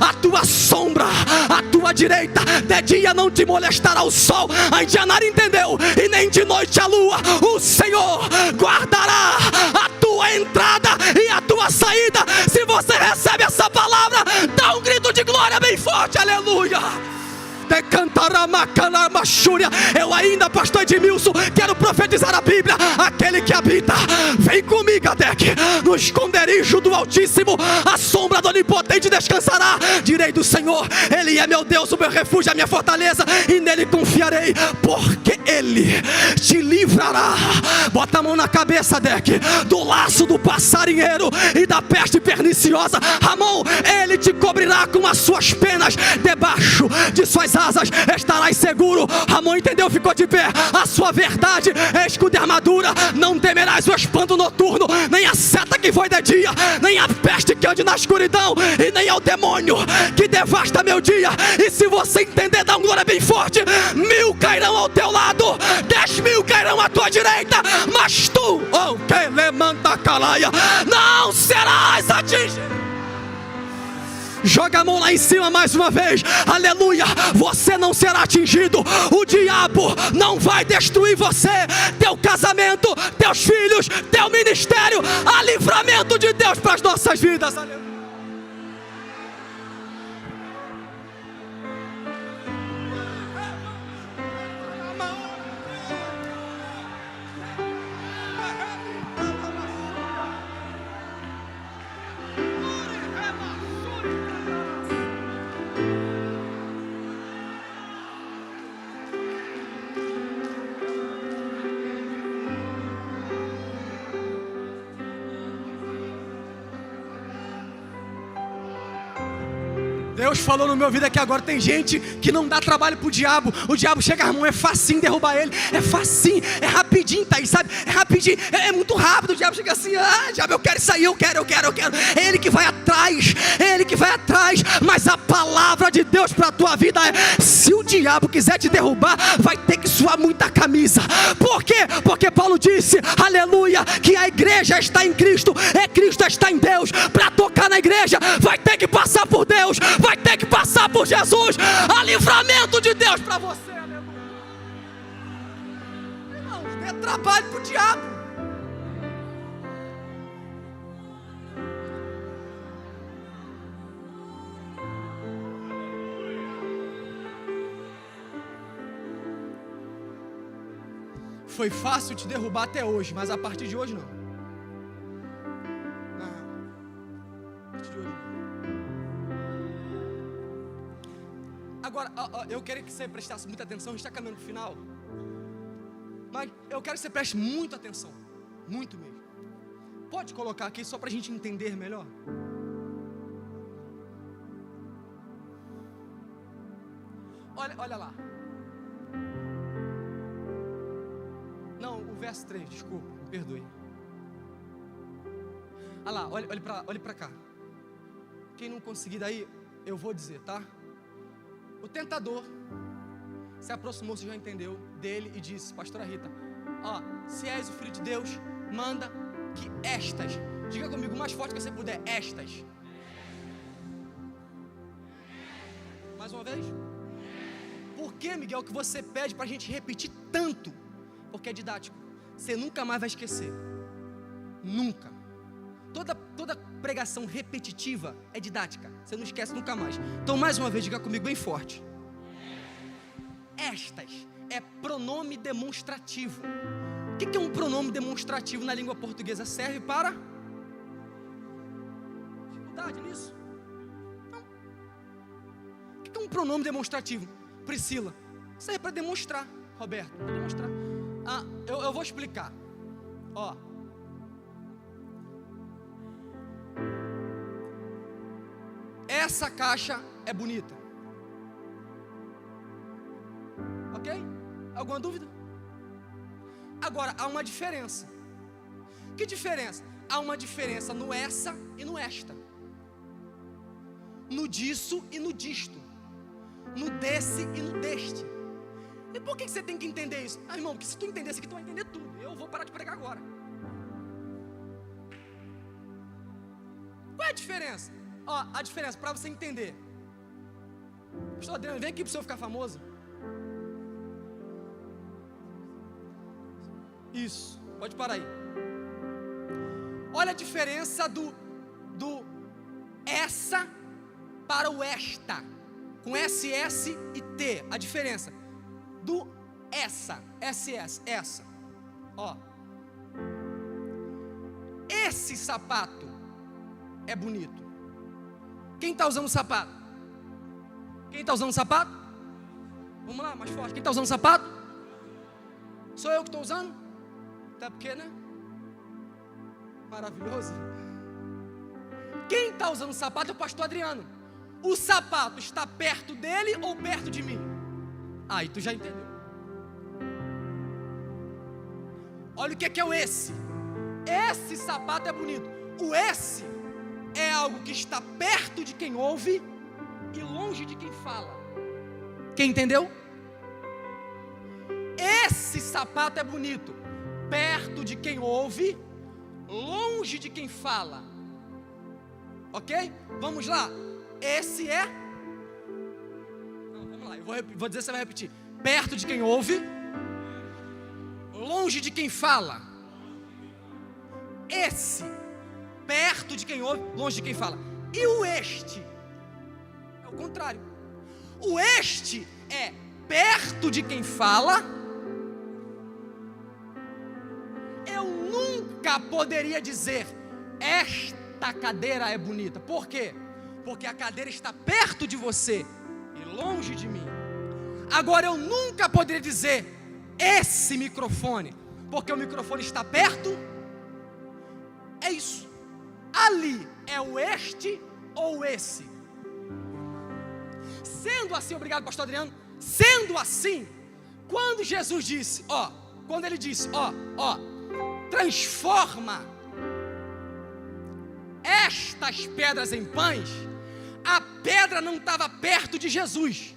a tua sombra, a tua direita. De dia não te molestará o sol, a indianara entendeu, e nem de noite a lua. O Senhor guardará a tua entrada e a tua saída. Se você recebe essa palavra, dá um grito de glória bem forte, aleluia. Eu ainda, pastor Edmilson, quero profetizar a Bíblia. Aquele que habita, vem comigo, Adec, no esconderijo do Altíssimo, a sombra do Onipotente descansará. Direi do Senhor: Ele é meu Deus, o meu refúgio, a minha fortaleza, e nele confiarei, porque Ele te livrará. Bota a mão na cabeça, Adec, do laço do passarinheiro e da peste perniciosa. Ramon, Ele te cobrirá com as suas penas, debaixo de suas asas estarás seguro. Ramon entendeu, ficou de pé. A sua verdade é escudo de armadura. Não temerás o espanto noturno, nem a seta que foi de dia, nem a peste que ande na escuridão, e nem ao demônio que devasta meu dia. E se você entender, dá um glória bem forte. 1000 cairão ao teu lado, 10.000 cairão à tua direita, mas tu, oh, que levanta calaia, não serás atingido. Joga a mão lá em cima mais uma vez, aleluia. Você não será atingido. O diabo não vai destruir você, teu casamento, teus filhos, teu ministério. Há livramento de Deus para as nossas vidas, aleluia. Deus falou no meu ouvido aqui agora. Tem gente que não dá trabalho pro diabo. O diabo chega, irmão, é facinho derrubar ele. É facinho, é rapidinho, tá aí, sabe? É rapidinho, é muito rápido. O diabo chega assim: diabo, eu quero isso aí, eu quero. É ele que vai atrás, Mas a palavra de Deus pra tua vida é: se o diabo quiser te derrubar, vai ter que suar muita camisa. Por quê? Porque Paulo disse, aleluia, que a igreja está em Cristo, Cristo está em Deus. Para tocar na igreja, vai ter que passar por Deus, vai ter que passar por Jesus. Há livramento de Deus para você, aleluia. Não, dê trabalho para o diabo. Foi fácil te derrubar até hoje, mas a partir de hoje não. Agora, eu quero que você prestasse muita atenção. A gente está caminhando para o final, mas eu quero que você preste muita atenção, muito mesmo. Pode colocar aqui só para a gente entender melhor. Olha lá. Não, o verso 3, desculpa, me perdoe. Olha lá, olhe para cá. Quem não conseguir daí, eu vou dizer, tá? O tentador se aproximou, você já entendeu, dele e disse: pastora Rita, se és o filho de Deus, manda que estas, diga comigo o mais forte que você puder, estas. Mais uma vez. Por que, Miguel, que você pede para a gente repetir tanto? Porque é didático. Você nunca mais vai esquecer. Nunca. Toda pregação repetitiva é didática. Você não esquece nunca mais. Então, mais uma vez, diga comigo bem forte. Estas é pronome demonstrativo. O que é um pronome demonstrativo na língua portuguesa? Serve para dificuldade nisso? Não. O que é um pronome demonstrativo? Priscila, serve para demonstrar. Roberto, para demonstrar. Eu vou explicar. Ó. Essa caixa é bonita. Ok? Alguma dúvida? Agora, há uma diferença. Que diferença? Há uma diferença no essa e no esta. No disso e no disto. No desse e no deste. E por que você tem que entender isso? Irmão, porque se tu entender isso aqui, tu vai entender tudo. Eu vou parar de pregar agora. Qual é a diferença? Ó, a diferença, para você entender. Pastor Adriano, vem aqui para o senhor ficar famoso. Isso, pode parar aí. Olha a diferença do essa para o esta. Com SS e T, a diferença. Do essa, SS, essa. Ó. Esse sapato é bonito. Quem está usando sapato? Quem está usando sapato? Vamos lá, mais forte. Quem está usando sapato? Sou eu que estou usando? Até porque, né? Maravilhoso. Quem está usando sapato é o pastor Adriano. O sapato está perto dele ou perto de mim? Aí tu já entendeu. Olha o que é o esse. Esse sapato é bonito. O esse é algo que está perto de quem ouve e longe de quem fala. Quem entendeu? Esse sapato é bonito, perto de quem ouve, longe de quem fala. Ok? Vamos lá. Esse é... Não, vamos lá, eu vou dizer, você vai repetir. Perto de quem ouve, longe de quem fala. Esse, perto de quem ouve, longe de quem fala. E o este? É o contrário. O este é perto de quem fala. Eu nunca poderia dizer, esta cadeira é bonita. Por quê? Porque a cadeira está perto de você e longe de mim. Agora eu nunca poderia dizer, esse microfone, porque o microfone está perto. É isso. Ali é o este ou esse. Sendo assim, obrigado pastor Adriano. Sendo assim, quando Jesus disse, quando ele disse, transforma estas pedras em pães, a pedra não estava perto de Jesus.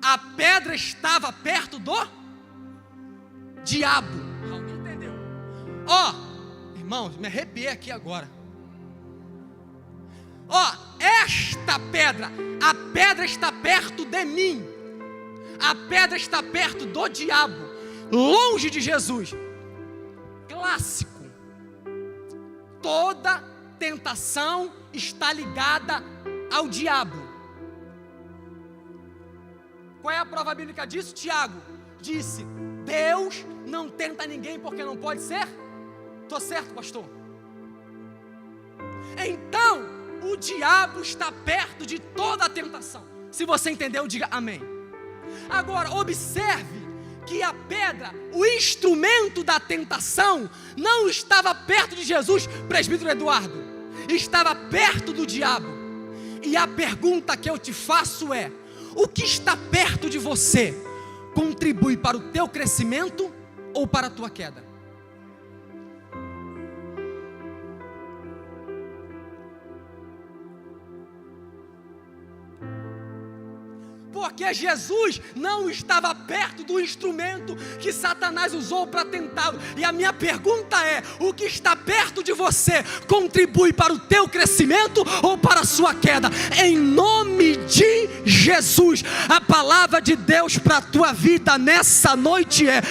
A pedra estava perto do diabo. Alguém entendeu? Irmãos, me arrepiei aqui agora. Esta pedra, a pedra está perto de mim. A pedra está perto do diabo, longe de Jesus. Clássico. Toda tentação está ligada ao diabo. Qual é a prova bíblica disso? Tiago disse, Deus não tenta ninguém porque não pode ser. Estou certo, pastor? Então, o diabo está perto de toda a tentação. Se você entendeu, diga amém. Agora, observe que a pedra, o instrumento da tentação, não estava perto de Jesus, presbítero Eduardo, estava perto do diabo. E a pergunta que eu te faço é, o que está perto de você contribui para o teu crescimento ou para a tua queda? Porque Jesus não estava perto do instrumento que Satanás usou para tentá-lo. E a minha pergunta é, o que está perto de você contribui para o teu crescimento ou para a sua queda? Em nome de Jesus, a palavra de Deus para a tua vida nessa noite é,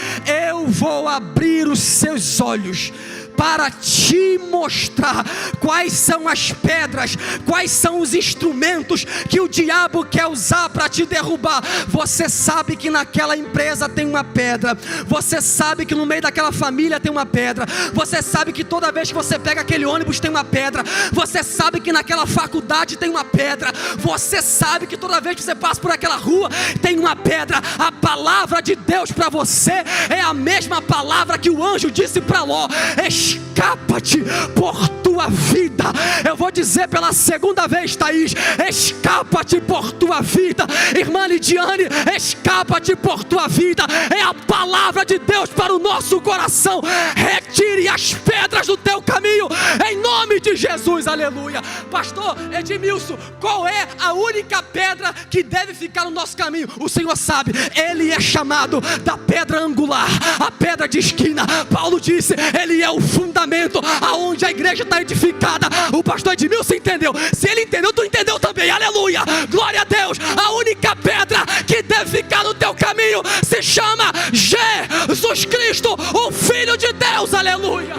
eu vou abrir os seus olhos para te mostrar quais são as pedras, quais são os instrumentos que o diabo quer usar para te derrubar. Você sabe que naquela empresa tem uma pedra, você sabe que no meio daquela família tem uma pedra, você sabe que toda vez que você pega aquele ônibus tem uma pedra, você sabe que naquela faculdade tem uma pedra, você sabe que toda vez que você passa por aquela rua tem uma pedra. A palavra de Deus para você é a mesma palavra que o anjo disse para Ló: escapa-te por tua vida. Eu vou dizer pela segunda vez, Thaís: escapa-te por tua vida. Irmã Lidiane, escapa-te por tua vida. É a palavra de Deus para o nosso coração. Retire as pedras do teu caminho, em nome de Jesus, aleluia. Pastor Edmilson, qual é a única pedra que deve ficar no nosso caminho? O Senhor sabe, Ele é chamado da pedra angular, a pedra de esquina. Paulo disse, Ele é o fundamento aonde a igreja está edificada. O pastor Edmilson entendeu. Se ele entendeu, tu entendeu também, aleluia, glória a Deus. A única pedra que deve ficar no teu caminho se chama Jesus Cristo, o Filho de Deus, aleluia.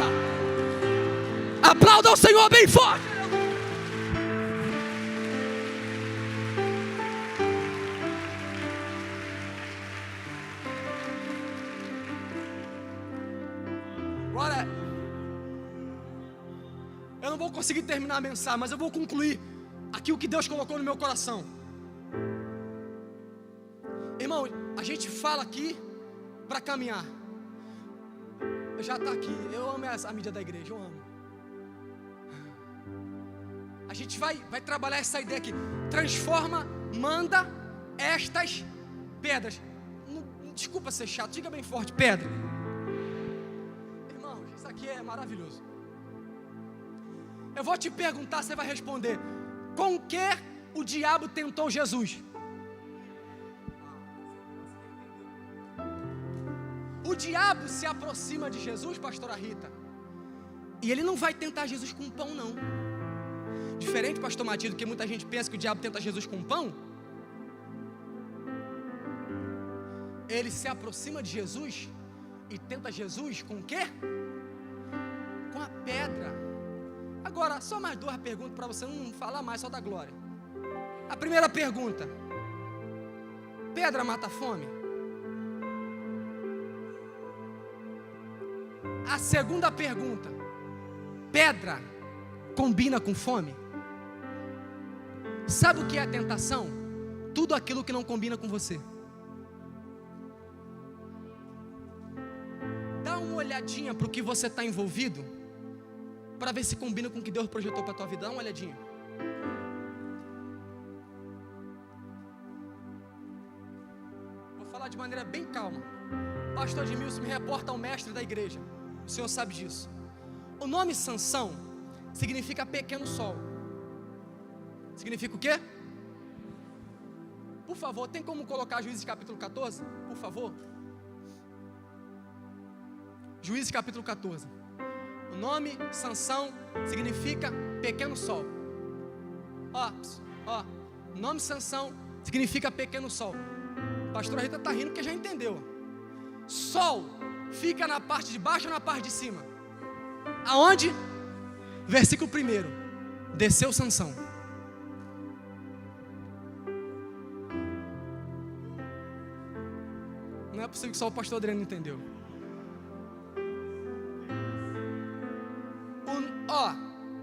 Aplauda o Senhor bem forte. Agora, eu não vou conseguir terminar a mensagem, mas eu vou concluir aqui o que Deus colocou no meu coração. Irmão, a gente fala aqui para caminhar. Já está aqui, eu amo a mídia da igreja, eu amo. A gente vai trabalhar essa ideia aqui. Transforma, manda estas pedras. Desculpa ser chato, diga bem forte, pedra. Irmão, isso aqui é maravilhoso. Eu vou te perguntar, você vai responder. Com que o diabo tentou Jesus? O diabo se aproxima de Jesus, pastora Rita, e ele não vai tentar Jesus com pão, não. Diferente, pastor Matilde, que muita gente pensa que o diabo tenta Jesus com pão. Ele se aproxima de Jesus e tenta Jesus com o quê? Com a pedra. Agora, só mais duas perguntas para você não falar mais, só da glória. A primeira pergunta: pedra mata a fome? A segunda pergunta: pedra combina com fome? Sabe o que é a tentação? Tudo aquilo que não combina com você. Dá uma olhadinha para o que você está envolvido, para ver se combina com o que Deus projetou para a tua vida. Dá uma olhadinha. Vou falar de maneira bem calma. Pastor Edmilson, me reporta ao mestre da igreja. O senhor sabe disso. O nome Sansão significa pequeno sol. Significa o quê? Por favor, tem como colocar Juízes capítulo 14? Por favor. Juízes capítulo 14. O nome Sansão significa pequeno sol. Ó, o nome Sansão significa pequeno sol. Pastora Rita está rindo porque já entendeu. Sol fica na parte de baixo ou na parte de cima? Aonde? Versículo 1. Desceu Sansão. Não é possível que só o pastor Adriano entendeu.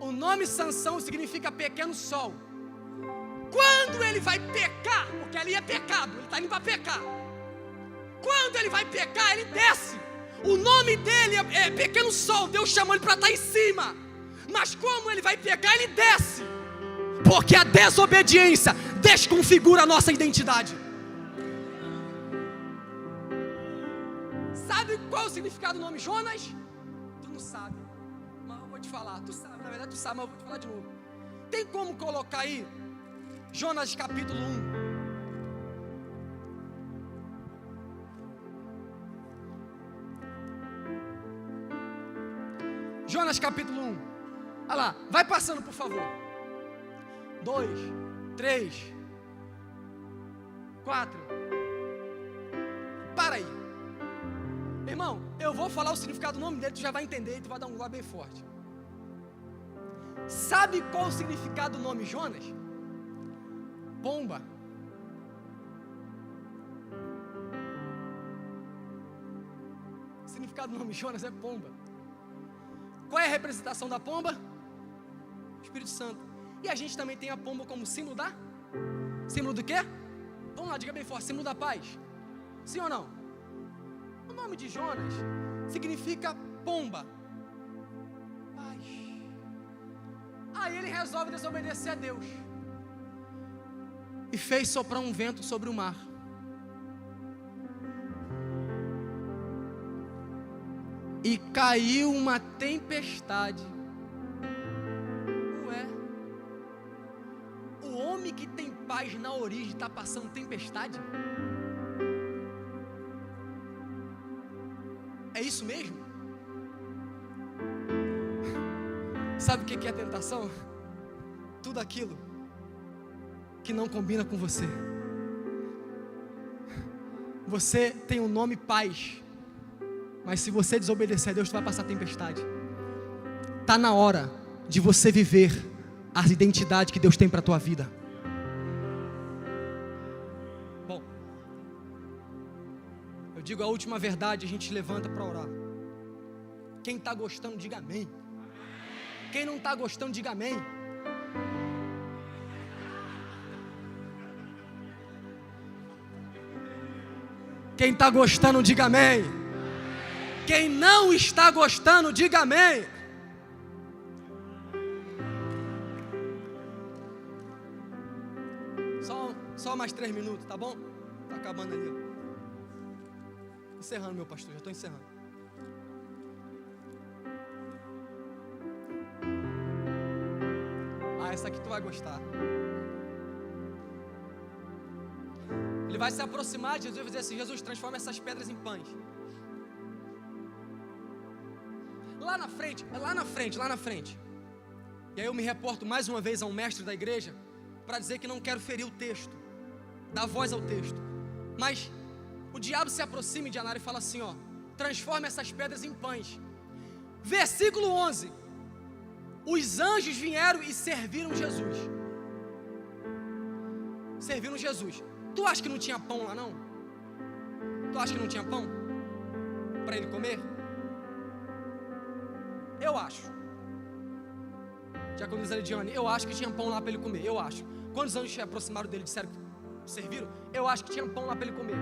O nome Sansão significa pequeno sol. Quando ele vai pecar, porque ali é pecado, ele está indo para pecar. Quando ele vai pecar, ele desce. O nome dele é pequeno sol. Deus chamou ele para estar em cima. Mas como ele vai pecar, ele desce. Porque a desobediência desconfigura a nossa identidade. Sabe qual é o significado do nome Jonas? Tu não sabe, mas eu vou te falar. Tu sabe, na verdade tu sabe, mas eu vou te falar de novo. Tem como colocar aí Jonas capítulo 1? Jonas capítulo 1. Olha lá, vai passando por favor. 2, 3, 4. Para aí. Irmão, eu vou falar o significado do nome dele, tu já vai entender e tu vai dar um glória bem forte. Sabe qual o significado do nome Jonas? Pomba. O significado do nome Jonas é pomba. Qual é a representação da pomba? Espírito Santo. E a gente também tem a pomba como símbolo da? Símbolo do quê? Vamos lá, diga bem forte, símbolo da paz. Sim ou não? O nome de Jonas significa pomba. Paz. Aí ele resolve desobedecer a Deus. E fez soprar um vento sobre o mar. E caiu uma tempestade. Ué, o homem que tem paz na origem está passando tempestade? É isso mesmo? Sabe o que é tentação? Tudo aquilo que não combina com você. Você tem o nome paz, mas se você desobedecer a Deus, tu vai passar tempestade. Está na hora de você viver a identidade que Deus tem para a tua vida. Bom, eu digo a última verdade, a gente levanta para orar. Quem está gostando, diga amém. Quem não está gostando, diga amém. Quem está gostando, diga amém. Quem não está gostando, diga amém. Só mais 3 minutos, tá bom? Tá acabando ali. Encerrando, meu pastor, já estou encerrando. Essa aqui tu vai gostar. Ele vai se aproximar de Jesus e vai dizer assim: Jesus, transforma essas pedras em pães. Lá na frente. E aí eu me reporto mais uma vez a um mestre da igreja para dizer que não quero ferir o texto, dar voz ao texto. Mas o diabo se aproxima de Anário e fala assim: ó, transforma essas pedras em pães. Versículo 11. Os anjos vieram e serviram Jesus. Serviram Jesus. Tu acha que não tinha pão lá não? Tu acha que não tinha pão para ele comer? Eu acho. Já quando diz Elidiane, eu acho que tinha pão lá para ele comer. Eu acho. Quando os anjos se aproximaram dele e disseram que serviram, eu acho que tinha pão lá para ele comer.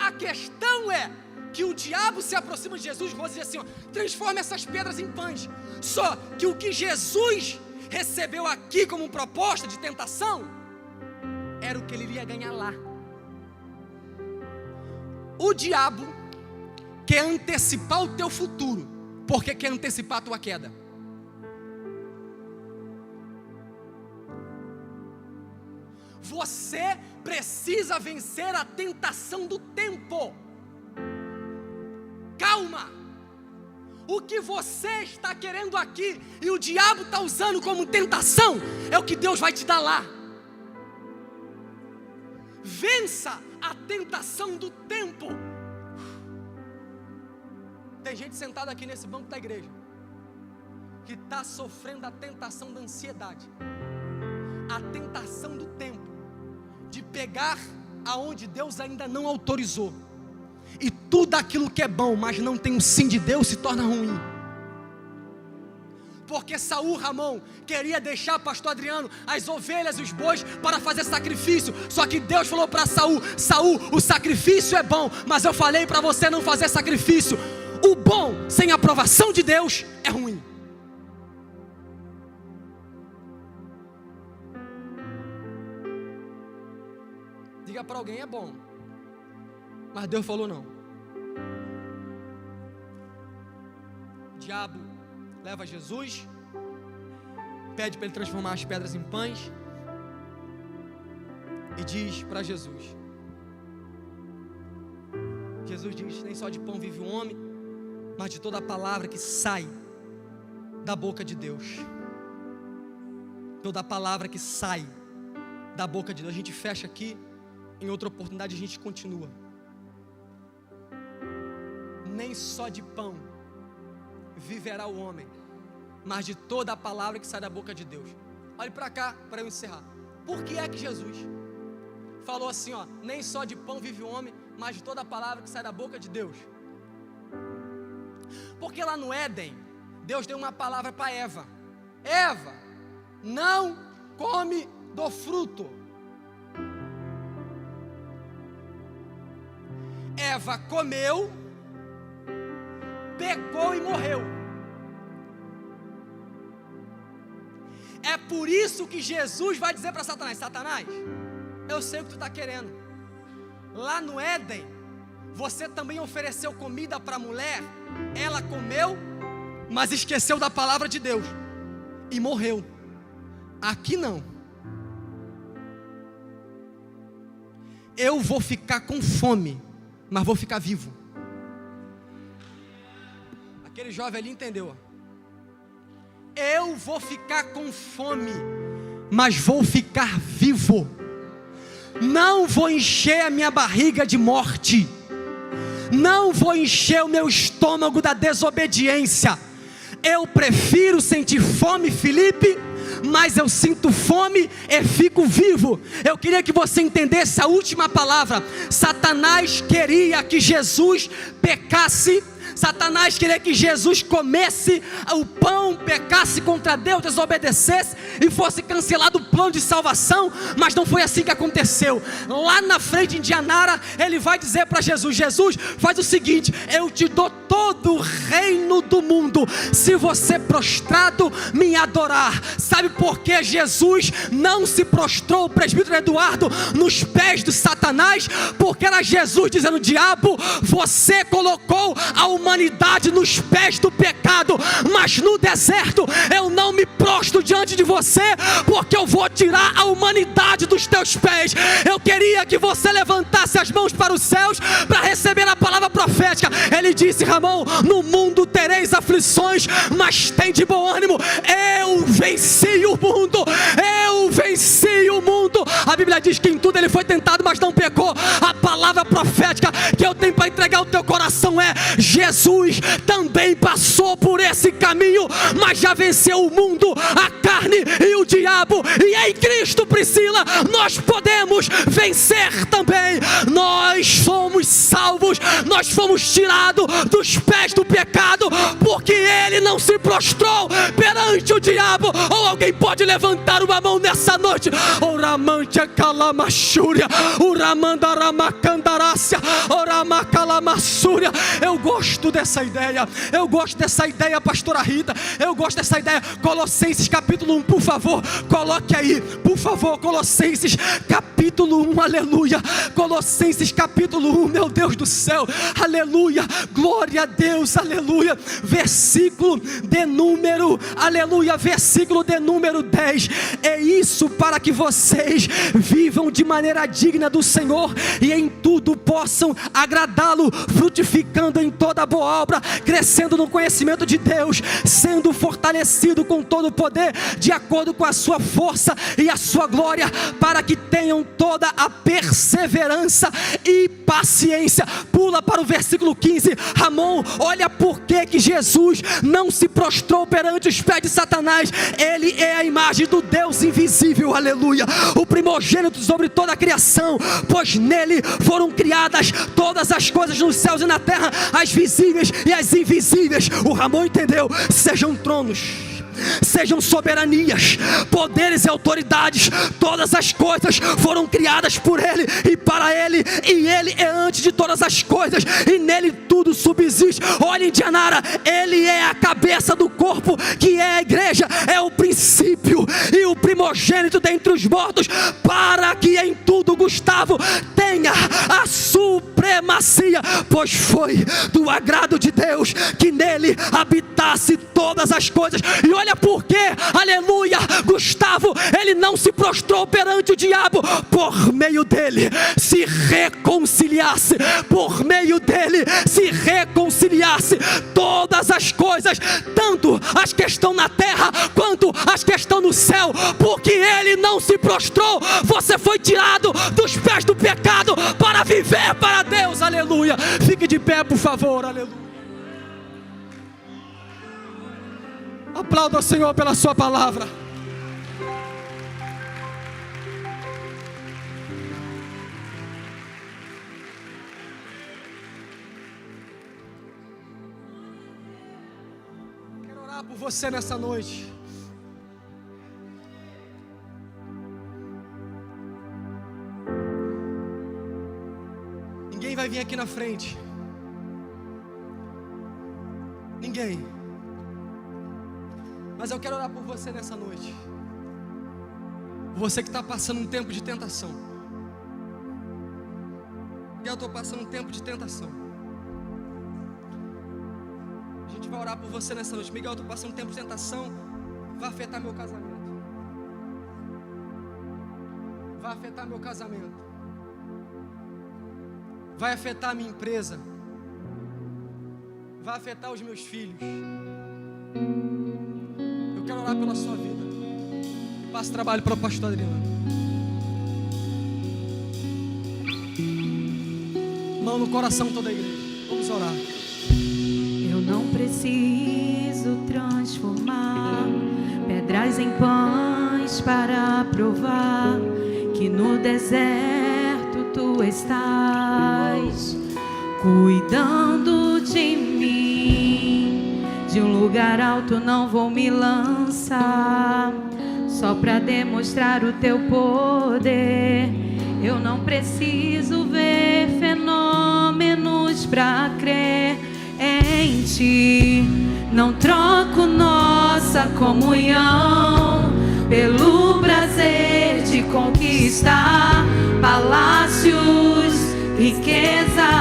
A questão é que o diabo se aproxima de Jesus e vai dizer assim: ó, transforma essas pedras em pães. Só que o que Jesus recebeu aqui como proposta de tentação era o que ele iria ganhar lá. O diabo quer antecipar o teu futuro, porque quer antecipar a tua queda. Você precisa vencer a tentação do tempo. Calma. O que você está querendo aqui e o diabo está usando como tentação é o que Deus vai te dar lá. Vença a tentação do tempo. Tem gente sentada aqui nesse banco da igreja que está sofrendo a tentação da ansiedade, a tentação do tempo, de pegar aonde Deus ainda não autorizou. E tudo aquilo que é bom, mas não tem o sim de Deus, se torna ruim. Porque Saul, Ramon, queria deixar pastor Adriano as ovelhas e os bois para fazer sacrifício. Só que Deus falou para Saul: Saul, o sacrifício é bom, mas eu falei para você não fazer sacrifício. O bom sem a aprovação de Deus é ruim. Diga para alguém: é bom, mas Deus falou não. O diabo leva Jesus, pede para ele transformar as pedras em pães e diz para Jesus: Jesus diz: nem só de pão vive o homem, mas de toda a palavra que sai da boca de Deus. Toda a palavra que sai da boca de Deus. A gente fecha aqui, em outra oportunidade a gente continua. nem só de pão viverá o homem, mas de toda a palavra que sai da boca de Deus. Olhe para cá, para eu encerrar. Por que é que Jesus falou assim, ó, nem só de pão vive o homem, mas de toda a palavra que sai da boca de Deus? Porque lá no Éden, Deus deu uma palavra para Eva: Eva, não come do fruto. Eva comeu, pecou e morreu. É por isso que Jesus vai dizer para Satanás: Satanás, eu sei o que tu está querendo. Lá no Éden, você também ofereceu comida para a mulher, ela comeu, mas esqueceu da palavra de Deus e morreu. Aqui não. Eu vou ficar com fome, mas vou ficar vivo. Aquele jovem ali entendeu. Eu vou ficar com fome, mas vou ficar vivo. Não vou encher a minha barriga de morte. Não vou encher o meu estômago da desobediência. Eu prefiro sentir fome, Felipe, mas eu sinto fome e fico vivo. Eu queria que você entendesse a última palavra. Satanás queria que Jesus pecasse. Satanás queria que Jesus comesse o pão, pecasse contra Deus, desobedecesse e fosse cancelado o plano de salvação, mas não foi assim que aconteceu. Lá na frente em Dianara, ele vai dizer para Jesus: Jesus, faz o seguinte, eu te dou todo o reino do mundo, se você prostrado me adorar. Sabe por que Jesus não se prostrou, o presbítero Eduardo, nos pés de Satanás? Porque era Jesus dizendo: diabo, você colocou a humanidade nos pés do pecado, mas no deserto eu não me prostro diante de você, porque eu vou tirar a humanidade dos teus pés. Eu queria que você levantasse as mãos para os céus para receber a palavra profética. Ele disse: Ramon, no mundo tereis aflições, mas tem de bom ânimo, eu venci o mundo, eu venci o mundo. A Bíblia diz que em tudo ele foi tentado, mas não pecou. A palavra profética que eu tenho para entregar ao teu coração é: Jesus também passou por esse caminho, mas já venceu o mundo, a carne e o diabo, e em Cristo, Priscila, nós podemos vencer também. Nós fomos salvos, nós fomos tirados dos pés do pecado, porque ele não se prostrou perante o diabo. Ou alguém pode levantar uma mão nessa noite? Oramantia calamachúria, uramandaramacandarácia, oramacalamassúria. Eu gosto dessa ideia, eu gosto dessa ideia, pastora Rita, eu gosto dessa ideia. Colossenses capítulo 1, por favor, coloque aí, por favor, Colossenses capítulo 1, aleluia. Colossenses capítulo 1, meu Deus do céu, aleluia, glória a Deus, aleluia. Versículo de número, aleluia, versículo de número 10. É isso para que vocês vivam de maneira digna do Senhor e em tudo possam agradá-lo, frutificando em toda boa obra, crescendo no conhecimento de Deus, sendo fortalecido com todo o poder, de acordo com a sua força e a sua glória, para que tenham toda a perseverança e paciência. Pula para o versículo 15. Ramon, olha por que Jesus não se prostrou perante os pés de Satanás. Ele é a imagem do Deus invisível, aleluia, o primogênito sobre toda a criação, pois nele foram criadas todas as coisas nos céus e na terra, as visíveis e as invisíveis. O Ramon entendeu. Sejam tronos, sejam soberanias, poderes e autoridades, todas as coisas foram criadas por ele e para ele, e ele é antes de todas as coisas, e nele tudo subsiste. Olhem, Dianara, ele é a cabeça do corpo, que é a igreja, é o princípio e o primogênito dentre os mortos, para que em tudo Gustavo tenha a supremacia, pois foi do agrado de Deus que nele habitasse todas as coisas. E olha por quê, aleluia, Gustavo, ele não se prostrou perante o diabo, por meio dele se reconciliasse, por meio dele se reconciliasse todas as coisas, tanto as que estão na terra quanto as que estão no céu, porque ele não se prostrou. Você foi tirado dos pés do pecado para viver para Deus, aleluia. Fique de pé, por favor, aleluia. Aplauda o Senhor pela sua palavra. Quero orar por você nessa noite. Ninguém vai vir aqui na frente. Ninguém. Mas eu quero orar por você nessa noite. Você que está passando um tempo de tentação. Eu estou passando um tempo de tentação. A gente vai orar por você nessa noite. Miguel, eu estou passando um tempo de tentação. Vai afetar meu casamento. Vai afetar meu casamento. Vai afetar a minha empresa. Vai afetar os meus filhos. Eu quero orar pela sua vida. Passe trabalho para o pastor Adriano. Mão no coração toda a igreja. Vamos orar. Eu não preciso transformar pedras em pães para provar que no deserto tu estás cuidando de mim. De um lugar alto não vou me lançar só para demonstrar o teu poder. Eu não preciso ver fenômenos para crer em ti. Não troco nossa comunhão pelo prazer de conquistar palácios, riquezas